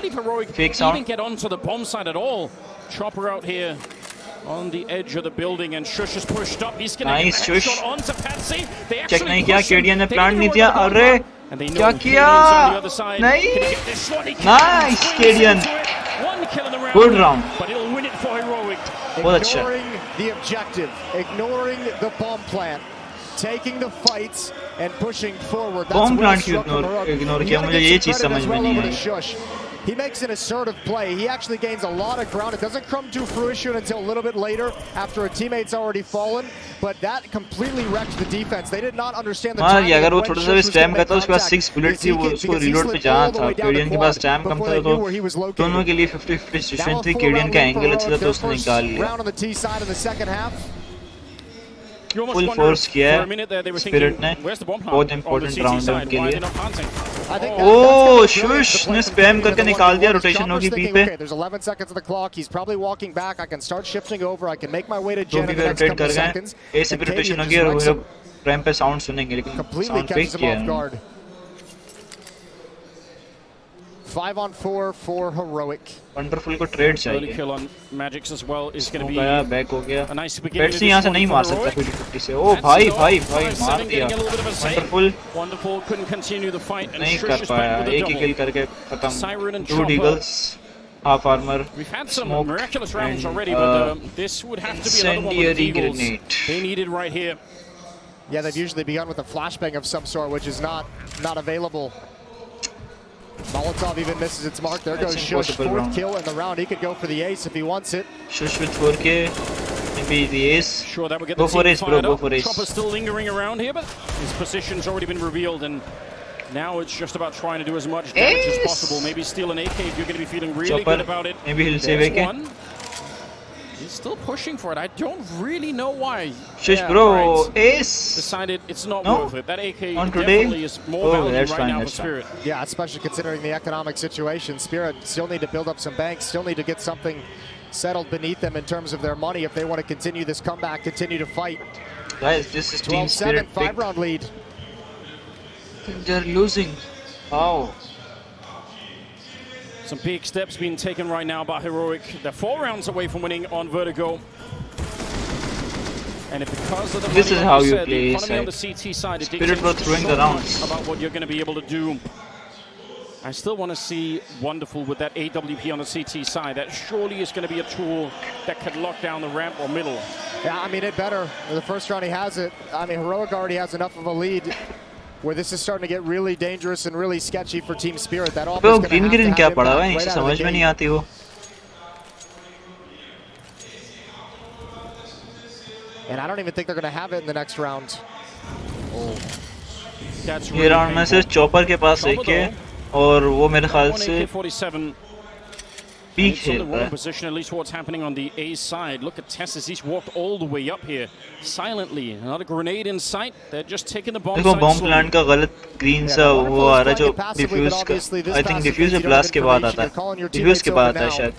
A: fake sound
G: get onto the bomb side at all. Chopper out here on the edge of the building and Shush is pushed up. He's going to get a shot onto Patsy. They
A: check नहीं किया केडियन ने plan नहीं किया अरे क्या किया नहीं nice केडियन good round बहुत अच्छा
H: Ignoring the objective, ignoring the bomb plant, taking the fights and pushing forward.
A: Bomb plant क्यों ignore किया मुझे ये चीज समझ में नहीं आई.
H: He makes an assertive play. He actually gains a lot of ground. It doesn't come to fruition until a little bit later after a teammate's already fallen. But that completely wrecked the defense. They did not understand the timing.
A: अगर वो थोड़ा सा भी spam करता उसके पास 6 bullet थी वो उसको रीलोड पे जाना था केडियन के पास टाइम कम था तो दोनों के लिए 50-50 सिचुएशन थी केडियन का एंगल अच्छा था तो उसने निकाल लिया
H: round on the T side in the second half.
A: Full force किया है स्पिरिट ने बहुत इंपॉर्टेंट राउंड है उनके लिए ओह शुश ने स्पैम करके निकाल दिया रोटेशन होगी बी पे
H: there's 11 seconds of the clock. He's probably walking back. I can start shifting over. I can make my way to Jen in the next couple of seconds.
A: ए से भी rotation होगी और वो लोग रैंप पे sound सुनेंगे लेकिन साउंड फेक किया है
H: 5-on-4 for Heroic.
A: वंडरफुल को ट्रेड चाहिए
G: kill on Magic's as well is going to be
A: गया बैक हो गया
G: a nice beginning.
A: पेट्स यहां से नहीं मार सकता 50-50 से ओ भाई भाई भाई मार दिया
G: wonderful couldn't continue the fight and
A: नहीं कर पाया एक ही किल करके खत्म to डीगल्स half armor
G: we've had some miraculous rounds already but this would have to be another one with the Eagles. They needed right here.
H: Yeah, they've usually begun with a flashbang of some sort, which is not available. Molotov even misses its mark. There goes Shush, 4th kill in the round. He could go for the ace if he wants it.
A: Shush with 4K. Maybe the ace.
G: Sure, that would get
A: Go
G: the
A: for
G: team
A: ace, bro.
G: fired
A: Go
G: up.
A: for ace.
G: Chopper's still lingering around here, but his position's already been revealed, and now it's just about trying to do as much damage as possible. Maybe steal an AK if you're going to be feeling really
A: Chopper.
G: good about it.
A: Maybe he'll save AK.
G: One. He's still pushing for it. I don't really know why.
A: Shush, bro.
G: Right.
A: Ace.
G: Decided it's not
A: No.
G: worth it. That AK
A: On
G: definitely
A: today?
G: is more
A: Oh,
G: valuable
A: that's
G: right
A: fine,
G: now for
A: that's fine.
G: Spirit.
H: Yeah, especially considering the economic situation. Spirit still need to build up some banks, still need to get something settled beneath them in terms of their money if they want to continue this comeback, continue to fight.
A: Guys, this is Team
H: 12-7,
A: Spirit.
H: 5-round lead.
A: They're losing. How?
G: Some big steps being taken right now by Heroic. They're 4 rounds away from winning on Vertigo. And if because of the
A: This
G: money,
A: is
G: like
A: how
G: you
A: you
G: said,
A: play
G: the economy on the
A: side.
G: CT side, it
A: Spirit
G: dictates
A: were throwing
G: so
A: the
G: much
A: rounds.
G: about what you're going to be able to do. I still want to see Wonderful with that AWP on the CT side. That surely is going to be a tool that could lock down the ramp or middle.
H: Yeah, I mean, it better. The first round he has it. I mean, Heroic already has enough of a lead where this is starting to get really dangerous and really sketchy for Team Spirit. That offense
A: Bro,
H: gonna
A: green
H: have to
A: green
H: have
A: क्या
H: impact
A: पड़ा हुआ है?
H: right
A: इसे
H: out of the
A: समझ में नहीं
H: gate.
A: आती वो.
H: And I don't even think they're going to have it in the next round.
G: That's
A: ये राउंड में से चॉपर के पास एक है और वो मेरे ख्याल से
G: AK-47.
A: Peak
G: He's in the
A: खेलता
G: wrong
A: है.
G: position, at least what's happening on the A side. Look at Tessus, he's walked all the way up here silently. Another grenade in sight. They're just taking the bomb
A: देखो
G: site
A: bomb
G: slowly.
A: Plant का गलत green सा वो आ रहा है जो diffuse का. I think diffuse से ब्लास्ट के बाद आता है. डिफ्यूज के बाद आता है शायद.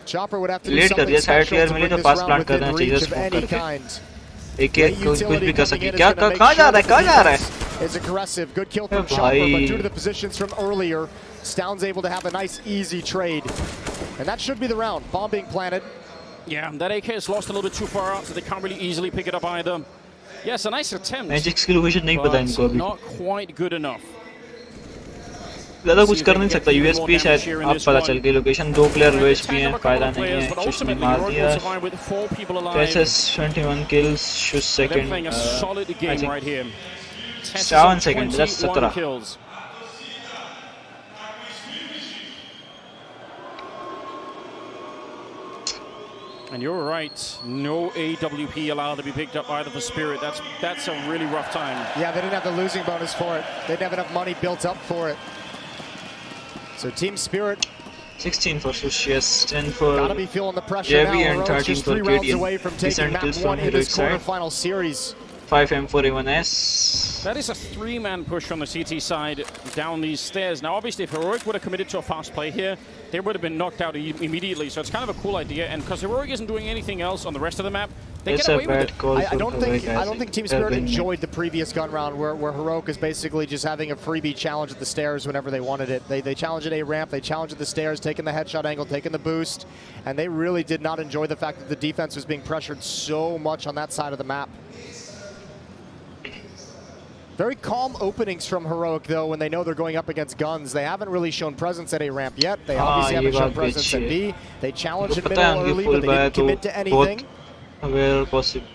H: Chopper would have to do
A: late कर
H: something
A: दिया साइड
H: special
A: क्लियर
H: to
A: मिली
H: bring
A: तो
H: this
A: पास
H: round
A: प्लांट कर
H: within
A: देना चाहिए
H: reach of
A: स्मोक
H: any
A: करके.
H: kind.
A: एक एक कुछ भी कर सकती. क्या
H: Utility
A: कहाँ जा रहा है? कहाँ जा रहा है?
H: Is aggressive. Good kill from
A: Bhai.
H: Chopper, but due to the positions from earlier, Stound's able to have a nice, easy trade. And that should be the round. Bomb being planted.
G: Yeah, that AK is lost a little bit too far out, so they can't really easily pick it up either. Yes, a nice attempt,
A: मैजिक्स की location नहीं पता इनको
G: but
A: अभी.
G: not quite good enough.
A: ज़्यादा कुछ कर नहीं सकता. यूएसपी शायद आप पता चल गई लोकेशन. 2 प्लेयर यूएसपी हैं. फायदा नहीं है.
G: But
A: शूस ने
G: ultimately,
A: मार
G: Heroic
A: दिया.
G: will survive with 4 people alive.
A: Tessus 21 kills. Shus
G: They're
A: second.
G: playing a solid
A: I
G: game
A: think
G: right here. Tessus
A: 7
G: on
A: seconds, that's
G: 21
A: 17.
G: kills. And you're right, no AWP allowed to be picked up either for Spirit. That's a really rough time.
H: Yeah, they didn't have the losing bonus for it. They didn't have enough money built up for it. So Team Spirit
A: 16 for Sushias, 10 for
H: gotta be feeling the pressure
A: Javi
H: now.
A: and
H: Heroic's
A: 13
H: just
A: for
H: 3 rounds
A: KDN.
H: away from taking
A: Decent
H: map
A: kills
H: 1
A: from
H: in this
A: Heroic side.
H: quarterfinal series.
A: 5 M4A1S.
G: That is a 3-man push on the CT side down these stairs. Now, obviously, if Heroic would have committed to a fast play here, they would have been knocked out immediately. So it's kind of a cool idea. And because Heroic isn't doing anything else on the rest of the map, they
A: It's
G: get
A: a
G: away with
A: bad
G: it.
A: call
H: I
A: from
H: don't
A: Heroic,
H: think
A: I think.
H: Team
A: They're
H: Spirit
A: winning.
H: enjoyed the previous gun round where Heroic is basically just having a freebie challenge at the stairs whenever they wanted it. They challenged at A ramp, they challenged at the stairs, taking the headshot angle, taking the boost, and they really did not enjoy the fact that the defense was being pressured so much on that side of the map. Very calm openings from Heroic, though, when they know they're going up against guns. They haven't really shown presence at A ramp yet. They obviously haven't shown presence at B. They challenged at middle early, but they didn't commit to anything.
A: Aware possible.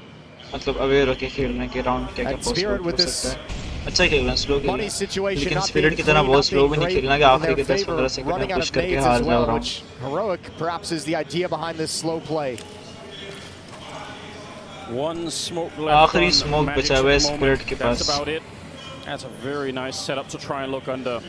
A: मतलब aware होके खेलने के round क्या
H: And Spirit with
A: हो
H: this
A: सकता है. अच्छा खेलना स्लो
H: money
A: खेलना.
H: situation
A: लेकिन
H: not
A: स्पिरिट
H: being
A: की तरह
H: clean,
A: बहुत
H: not
A: स्लो
H: being
A: भी नहीं
H: great
A: खेलना कि
H: in
A: आखिरी
H: their
A: के 10-15
H: favor,
A: सेकंड
H: running
A: में
H: out
A: पुश
H: of
A: करके
H: nades
A: हार
H: as
A: जाओ
H: well,
A: round.
H: which Heroic perhaps is the idea behind this slow play.
G: One smoke left
A: आखिरी
G: on
A: smoke
G: Magic's
A: बचा हुआ है
G: at the
A: Spirit
G: moment.
A: के
G: That's
A: pass.
G: about it. That's a very nice setup to try and look under.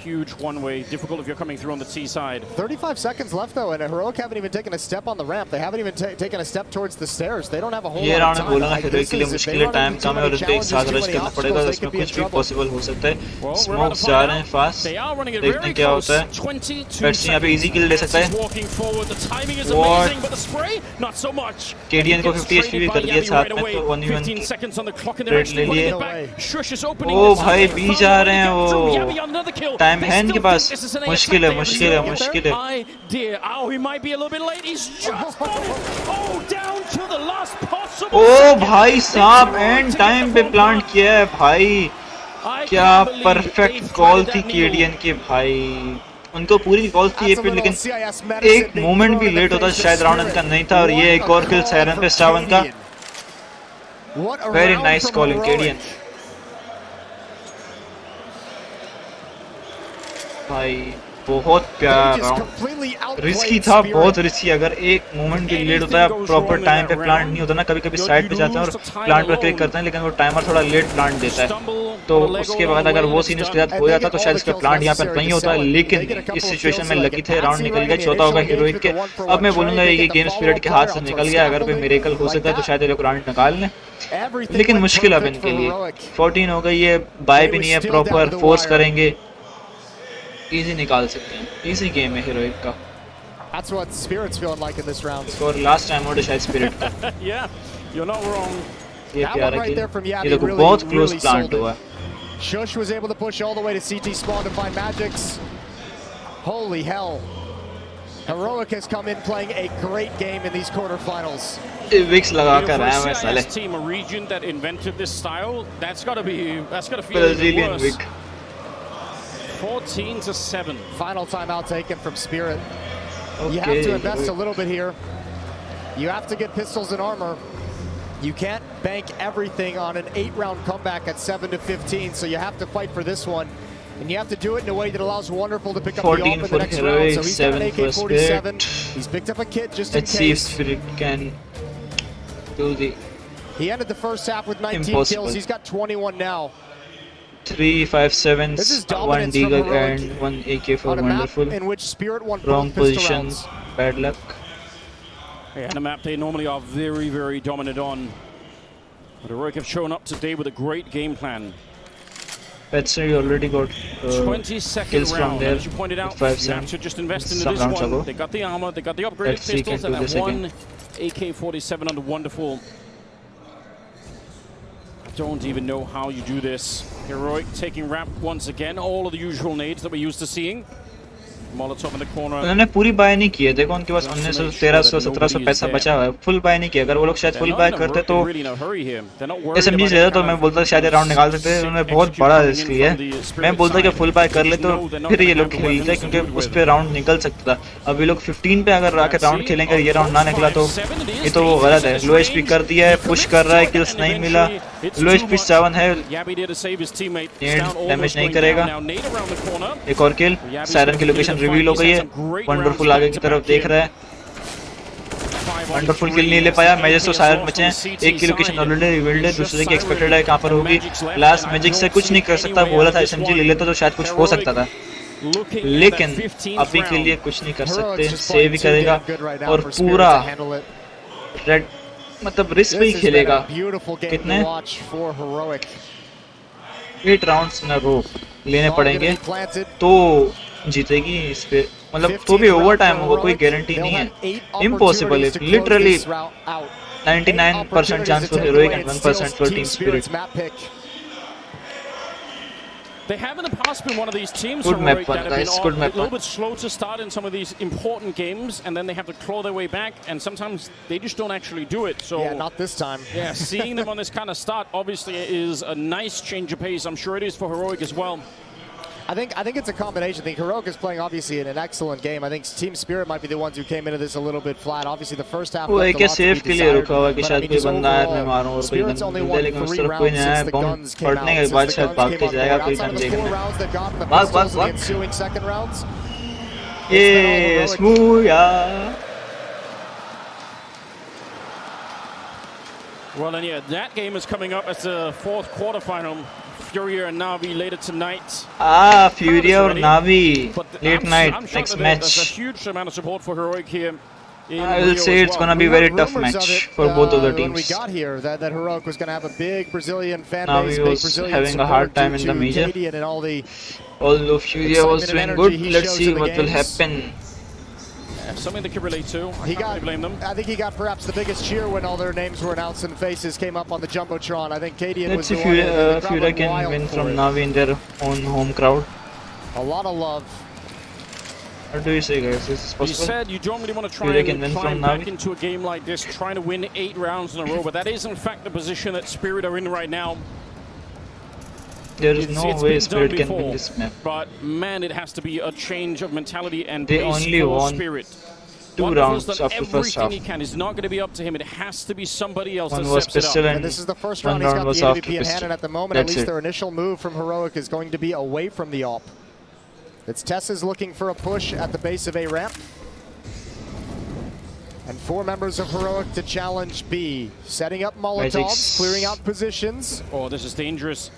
G: Huge one-way, difficult if you're coming through on the T side.
H: 35 seconds left, though, and Heroic haven't even taken a step on the ramp. They haven't even taken a step towards the stairs. They don't have a whole
A: ये
H: lot
A: round
H: of
A: में
H: time.
A: बोला ना
H: Like,
A: heroic
H: this
A: के लिए
H: is- if
A: मुश्किल
H: they
A: है.
H: run
A: time
H: into too
A: कम है और
H: many
A: एक
H: challenges,
A: साथ
H: too
A: रश
H: many
A: करना पड़ेगा.
H: obstacles, they
A: इसमें
H: could be in
A: कुछ भी
H: trouble.
A: पॉसिबल हो सकता है.
G: Well, we're about
A: smokes
G: to
A: जा
G: find
A: रहे हैं
G: out.
A: Fast.
G: They are running it
A: देखते
G: very
A: हैं क्या
G: close.
A: होता है.
G: 22
A: Let's see, यहाँ पे easy kill ले सकता है.
G: He's walking forward. The timing is
A: What?
G: amazing, but the spray, not so much.
A: KDN को
G: Gets
A: 50 HP भी
G: traded
A: कर
G: by
A: दिया
G: Yavi
A: साथ
G: right
A: में
G: away.
A: तो 1v1
G: 15 seconds on the clock, and they're
A: Trade
G: actually
A: ले
G: putting
A: लिए.
G: it back. Shush is opening.
A: Oh
G: this up.
A: भाई
G: They
A: बी
G: found
A: जा
G: a way
A: रहे
G: to
A: हैं
G: get through.
A: वो.
G: Yavi on another kill.
A: Time
G: They
A: है
G: still
A: इनके
G: think
A: pass.
G: this is an A
A: मुश्किल है
G: attack.
A: मुश्किल है
G: They have
A: मुश्किल है.
G: idea. Oh, he might be a little bit late. He's just got it. Oh, down to the last possible.
A: O
G: second.
A: भाई साहब
G: It's
A: and
G: to
A: time
G: get
A: पे
G: the
A: plant
G: bomb
A: किया है भाई.
G: I
A: क्या
G: can't believe
A: perfect
G: they
A: call
G: threaded
A: थी
G: that needle.
A: केडीएन की भाई. उनको पूरी कॉल थी ये
H: That's a
A: पे
H: little
A: लेकिन
H: CIS medicine
A: एक
H: being
A: मोमेंट
H: thrown
A: भी
H: in the
A: लेट होता
H: face of
A: शायद राउंड इनका
H: Spirit.
A: नहीं था. और ये एक और किल
H: What a
A: सायरन पे
H: call
A: सावन का.
H: from What a
A: very
H: round
A: nice
H: from
A: calling
H: Heroic.
A: केडीएन भाई. बहुत प्यारा राउंड, रिस्की था, बहुत रिस्की। अगर एक मोमेंट भी लेट होता है, प्रॉपर टाइम पे प्लांट नहीं होता ना, कभी कभी साइड पे जाते हैं और प्लांट पर क्लिक करते हैं, लेकिन वो टाइमर थोड़ा लेट प्लांट देता है, तो उसके बाद अगर वो सीन उसके साथ हो जाता तो शायद इसका प्लांट यहाँ पे नहीं होता। लेकिन इस सिचुएशन में लकी थे, राउंड निकल गया, चौथा होगा हीरोइक के। अब मैं बोलूंगा ये गेम स्पिरिट के हाथ से निकल गया, अगर कोई मिरेकल हो सकता है तो शायद ये लोग राउंड निकाल लें, लेकिन मुश्किल अब इनके लिए। 14 हो गई है, बाय भी नहीं है प्रॉपर, फोर्स करेंगे, इजी निकाल सकते हैं, इजी गेम है हीरोइक का।
H: That's what Spirit's feeling like in this round.
A: और लास्ट टाइम मोड शायद स्पिरिट का।
G: Yeah, you're not wrong.
A: ये प्यारा किल, ये देखो बहुत क्लोज प्लांट हुआ।
H: Shush was able to push all the way to CT spawn to find Magix. Holy hell. Heroic has come in playing a great game in these quarterfinals.
A: Vicks लगा कर आया मैं साले।
G: Team, a region that invented this style, that's got to feel
A: Brazilian
G: worse.
A: Vic.
G: 14-7.
H: Final timeout taken from Spirit.
A: Okay.
H: You have to invest a little bit here. You have to get pistols and armor. You can't bank everything on an 8-round comeback at 7-15, so you have to fight for this one. And you have to do it in a way that allows Wonderful to pick up the AWP in the next round. So he's got an AK-47. He's picked up a kit just in case.
A: Let's see if Spirit can do the
H: He ended the first half with 19
A: impossible.
H: kills. He's got 21 now.
A: 3 5-7s,
H: This is
A: 1
H: dominance from
A: Deagle
H: Heroic
A: and 1 AK for
H: on a map
A: Wonderful.
H: in which Spirit won
A: Wrong
H: both pistol
A: position,
H: rounds.
A: bad luck.
G: Yeah, and a map they normally are very, very dominant on. But Heroic have shown up today with a great game plan.
A: Petri already got
G: 22nd
A: kills from
G: round,
A: there.
G: as you pointed out.
A: With 5-7.
G: You have to just invest into
A: Some
G: this
A: rounds
G: one.
A: ago.
G: They got the armor, they got the upgraded
A: Let's see,
G: pistols,
A: can
G: and
A: do
G: that
A: this
G: one
A: again.
G: AK-47 under Wonderful. I don't even know how you do this. Heroic taking ramp once again. All of the usual nades that we're used to seeing. Molotov in the corner.
A: उन्होंने पूरी bye नहीं की है, देखो उनके पास 1900 1300 1700 पैसा बचा हुआ है, फुल बाय नहीं किया। अगर वो लोग शायद फुल बाय करते तो एसएमजी से तो मैं बोलता शायद राउंड निकाल सकते हैं। उन्होंने बहुत बड़ा रिस्क लिया है, मैं बोलता कि फुल बाय कर ले तो फिर ये लोग खेलते, क्योंकि उस पे राउंड निकल सकता था। अब ये लोग 15 पे अगर आकर राउंड खेलेंगे, ये राउड ना निकला तो ये तो वो गलत है। लो एचपी कर दिया है, पुश कर रहा है, किल्स नहीं मिला, लो एचपी 7 है, डैमेज नहीं करेगा। एक और किल, सायरन की लोकेशन रिवील हो गई है, वंडरफुल आगे की तरफ देख रहा है, वंडरफुल किल नहीं ले पाया। मैजिक तो सायरन बचे हैं, एक की लोकेशन ऑलरेडी रिवील्ड है, दूसरे की एक्सपेक्टेड है कहां पर होगी। लास्ट मैजिक से कुछ नहीं कर सकता, बोला था एसएमजी ले लेता तो शायद कुछ हो सकता था, लेकिन अभी के लिए कुछ नहीं कर सकते। सेव भी करेगा और पूरा रेड मतलब रिस्क भी खेलेगा। कितने 8 राउंड्स इन अ रो लेने पड़ेंगे तो जीतेगी इस पे, मतलब तो भी ओवर टाइम होगा, कोई गारंटी नहीं है, इम्पॉसिबल है literally. 99% chance for heroic and 1% for team spirit.
G: They have in the past been one of these teams
A: Good map
G: that
A: one,
G: have
A: guys.
G: been
A: Good
G: a
A: map
G: little
A: one.
G: bit slow to start in some of these important games, and then they have to claw their way back, and sometimes they just don't actually do it. So
H: yeah, not this time.
G: Yeah, seeing them on this kind of start obviously is a nice change of pace. I'm sure it is for Heroic as well.
H: I think it's a combination. I think Heroic is playing obviously in an excellent game. I think Team Spirit might be the ones who came into this a little bit flat. Obviously the first half
A: वो
H: left
A: एक
H: a lot to
A: safe
H: be
A: के लिए
H: desired,
A: रुका हुआ कि
H: but I
A: शायद
H: mean,
A: कोई
H: just
A: बंदा है, मैं
H: overall,
A: मारूं और कोई
H: Spirit's only won
A: लेकिन उस
H: 3
A: तरफ कोई
H: rounds
A: नहीं आया।
H: since the
A: bomb
H: guns came
A: फटने
H: out,
A: के
H: since
A: बाद
H: the
A: शायद
H: guns
A: भाग
H: came
A: के
H: on
A: जाएगा
H: board.
A: कोई
H: Outside
A: गन
H: of the 4
A: देखने।
H: rounds that got in the
A: भाग भाग
H: pistols in the
A: भाग,
H: ensuing second rounds.
A: ये स्मूया।
G: Well, and yeah, that game is coming up as the 4th quarterfinal. Furia and Navi later tonight.
A: Furia और Navi late night
G: I'm sure
A: next
G: that
A: match.
G: There's a huge amount of support for Heroic here.
A: I will say it's gonna be very tough match for both of the
H: When we
A: teams.
H: got here, that Heroic was going to have a big Brazilian fan
A: Navi
H: base, big
A: was
H: Brazilian
A: having a hard
H: support
A: time
H: due
A: in the
H: to
A: major.
H: Cadian and all the
A: Although Furia was
H: excitement and
A: doing
H: energy
A: good,
H: he
A: let's
H: shows
A: see
H: in the
A: what will
H: games.
A: happen.
G: Yeah, something they could relate to. I can't really blame them.
H: I think he got perhaps the biggest cheer when all their names were announced and faces came up on the Jumbotron. I think Cadian
A: Let's
H: was
A: see
H: the
A: if
H: one that the crowd
A: Furia
H: went
A: can
H: wild
A: win
H: for
A: from
H: it.
A: Navi in their own home crowd.
H: A lot of love.
A: What do you say, guys? Is this
G: You
A: possible?
G: said you don't really want to try
A: Furia can win
G: and
A: from
G: climb back
A: Navi?
G: into a game like this, trying to win 8 rounds in a row, but that is in fact the position that Spirit are in right now.
A: There is
G: It's
A: no
G: been
A: way
G: done
A: Spirit can
G: before,
A: win this map.
G: But man, it has to be a change of mentality and
A: They
G: pace
A: only
G: for
A: won
G: Spirit.
A: 2
G: Wonderful's
A: rounds
G: done
A: after first
G: everything
A: half.
G: he can. It's not going to be up to him. It has to be somebody else
A: One
G: that
A: was
G: steps it
A: pistol
G: up.
H: And this is the first
A: one
H: round he's
A: round
H: got
A: was
H: the
A: after
H: AWP in hand,
A: pistol.
H: and at the moment, at
A: That's
H: least
A: it.
H: their initial move from Heroic is going to be away from the AWP. It's Tessa's looking for a push at the base of A ramp. And 4 members of Heroic to challenge B. Setting up Molotovs, clearing out positions.
G: Oh, this is dangerous.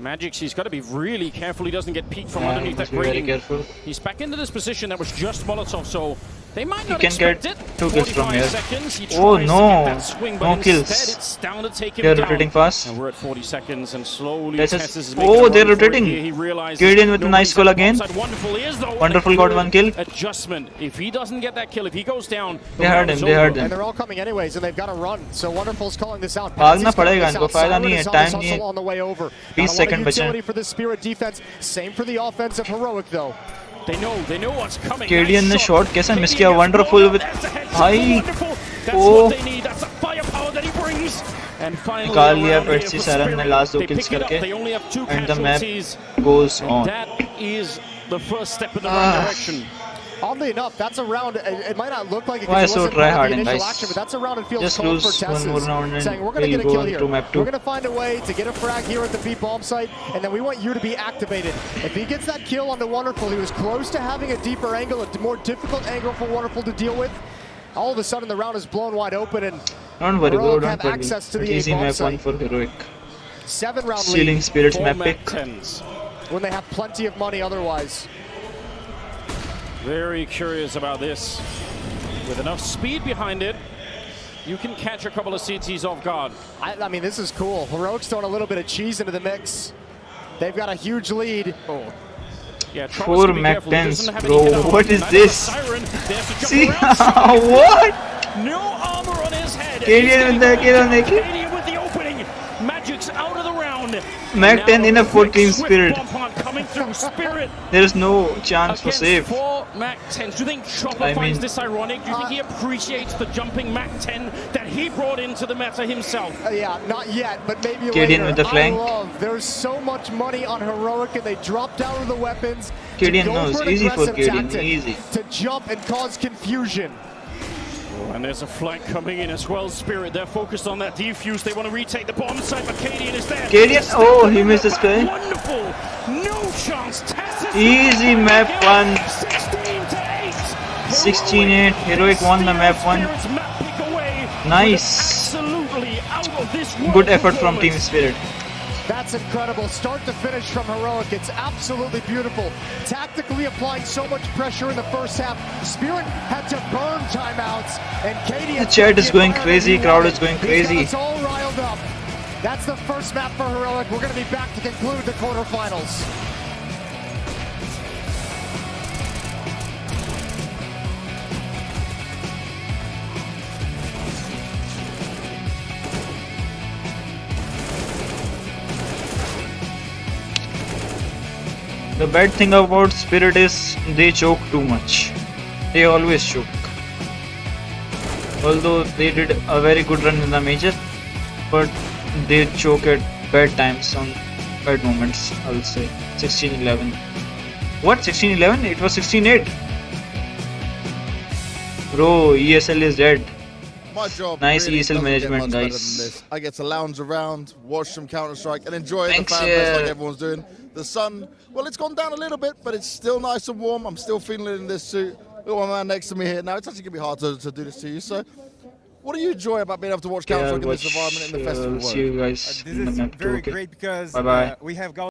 G: Magix, he's got to be really careful he doesn't get peeked from underneath that grating.
A: Very careful.
G: He's back into this position that was just Molotov, so they might not
A: can
G: expect
A: get
G: it.
A: 2 kills from here.
G: Oh
A: no,
G: swing,
A: no kills.
G: It's down to take him
A: They're
G: down.
A: rotating fast.
G: And we're at 40 seconds and slowly
A: Tess
G: is
A: oh, they're rotating. Gideon with a
G: no
A: nice goal again.
G: Wonderful
A: got 1 kill.
G: Adjustment. If he doesn't get that kill, if he goes down,
A: they heard him. They heard him.
H: And they're all coming anyways, and they've got to run. So Wonderful's calling this out.
A: भागना पड़ेगा इनको फायदा नहीं है time नहीं है
H: on the way over.
A: 20 second बचे
H: for the Spirit defense. Same for the offensive Heroic though.
G: They know what's coming.
A: Gideon ने शॉट कैसे मिस किया वंडरफुल विद भाई ओ निकाल लिया पेट्सी सारन ने लास्ट 2 किल्स करके एंड द मैप गोes on.
G: That is the first step in the right direction.
H: Oddly enough, that's a round. It might not look like it
A: Why
H: because
A: so
H: it wasn't part of the
A: try-harding,
H: initial
A: guys?
H: action, but that's a round and feels
A: Just
H: cold
A: lose
H: for
A: one
H: Tessus,
A: more round and
H: saying we're going to get a
A: we'll
H: kill
A: go
H: here.
A: to map 2.
H: We're going to find a way to get a frag here at the B bomb site, and then we want you to be activated. If he gets that kill on the Wonderful, he was close to having a deeper angle, a more difficult angle for Wonderful to deal with. All of a sudden, the round is blown wide open, and
A: Don't worry, bro.
H: Heroic
A: Don't
H: have
A: worry.
H: access to the
A: Easy
H: A bomb
A: map 1
H: site.
A: for Heroic.
H: 7-round
A: Stealing
H: lead
A: Spirits map
G: Four
A: pick.
G: 10s.
H: when they have plenty of money otherwise.
G: Very curious about this. With enough speed behind it, you can catch a couple of CTs off guard.
H: I mean, this is cool. Heroic's throwing a little bit of cheese into the mix. They've got a huge lead.
G: Oh. Yeah,
A: 4 Mac 10s, bro. What is this? See? What?
G: No armor on his head.
A: Gideon with the kill.
G: Gideon with the opening. Magic's out of the round.
A: Mac 10 in a 4-team Spirit.
G: Coming through Spirit.
A: There is no chance for save.
G: 4 Mac 10s. Do you think Chopper finds this ironic? Do you think he appreciates the jumping Mac 10 that he brought into the meta himself?
H: Yeah, not yet, but maybe
A: Gideon
H: later.
A: with the flank.
H: There's so much money on Heroic, and they drop down with the weapons.
A: Gideon
H: to go
A: knows.
H: for an
A: Easy for
H: aggressive
A: Gideon.
H: tactic,
A: Easy.
H: to jump and cause confusion.
G: And there's a flank coming in as well, Spirit. They're focused on that defuse. They want to retake the bomb site, but Cadian is there.
A: Gideon, oh, he missed the spell.
G: Wonderful. No chance.
A: Easy map 1.
G: 16-8.
A: 16-8. Heroic won the map 1. Nice.
G: Absolutely out of this
A: Good effort from Team Spirit.
H: That's incredible. Start to finish from Heroic. It's absolutely beautiful. Tactically applying so much pressure in the first half. Spirit had to burn timeouts. And Katie.
A: The chat is going crazy. Crowd is going crazy.
H: It's all riled up. That's the first map for Heroic. We're going to be back to conclude the quarterfinals.
A: The bad thing about Spirit is they choke too much. They always choke. Although they did a very good run in the major, but they choke at bad times, on bad moments, I'll say. 16-11. What? 16-11? It was 16-8. Bro, ESL is dead.
I: My job
A: Nice
I: really
A: ESL
I: doesn't get
A: management,
I: much better
A: guys.
I: than this. I get to lounge around, watch some Counter-Strike, and enjoy
A: Thanks,
I: the fan fest like everyone's doing. The sun, well, it's gone down a little bit, but it's still nice and warm. I'm still feeling it in this suit. Got my man next to me here. Now, it's actually going to be hard to do this to you. So, what do you enjoy about being able to watch Counter-Strike in this environment in the festival world?
A: See you guys in the
J: This is
A: map too,
J: very
A: okay?
J: great because
A: Bye-bye.
J: we have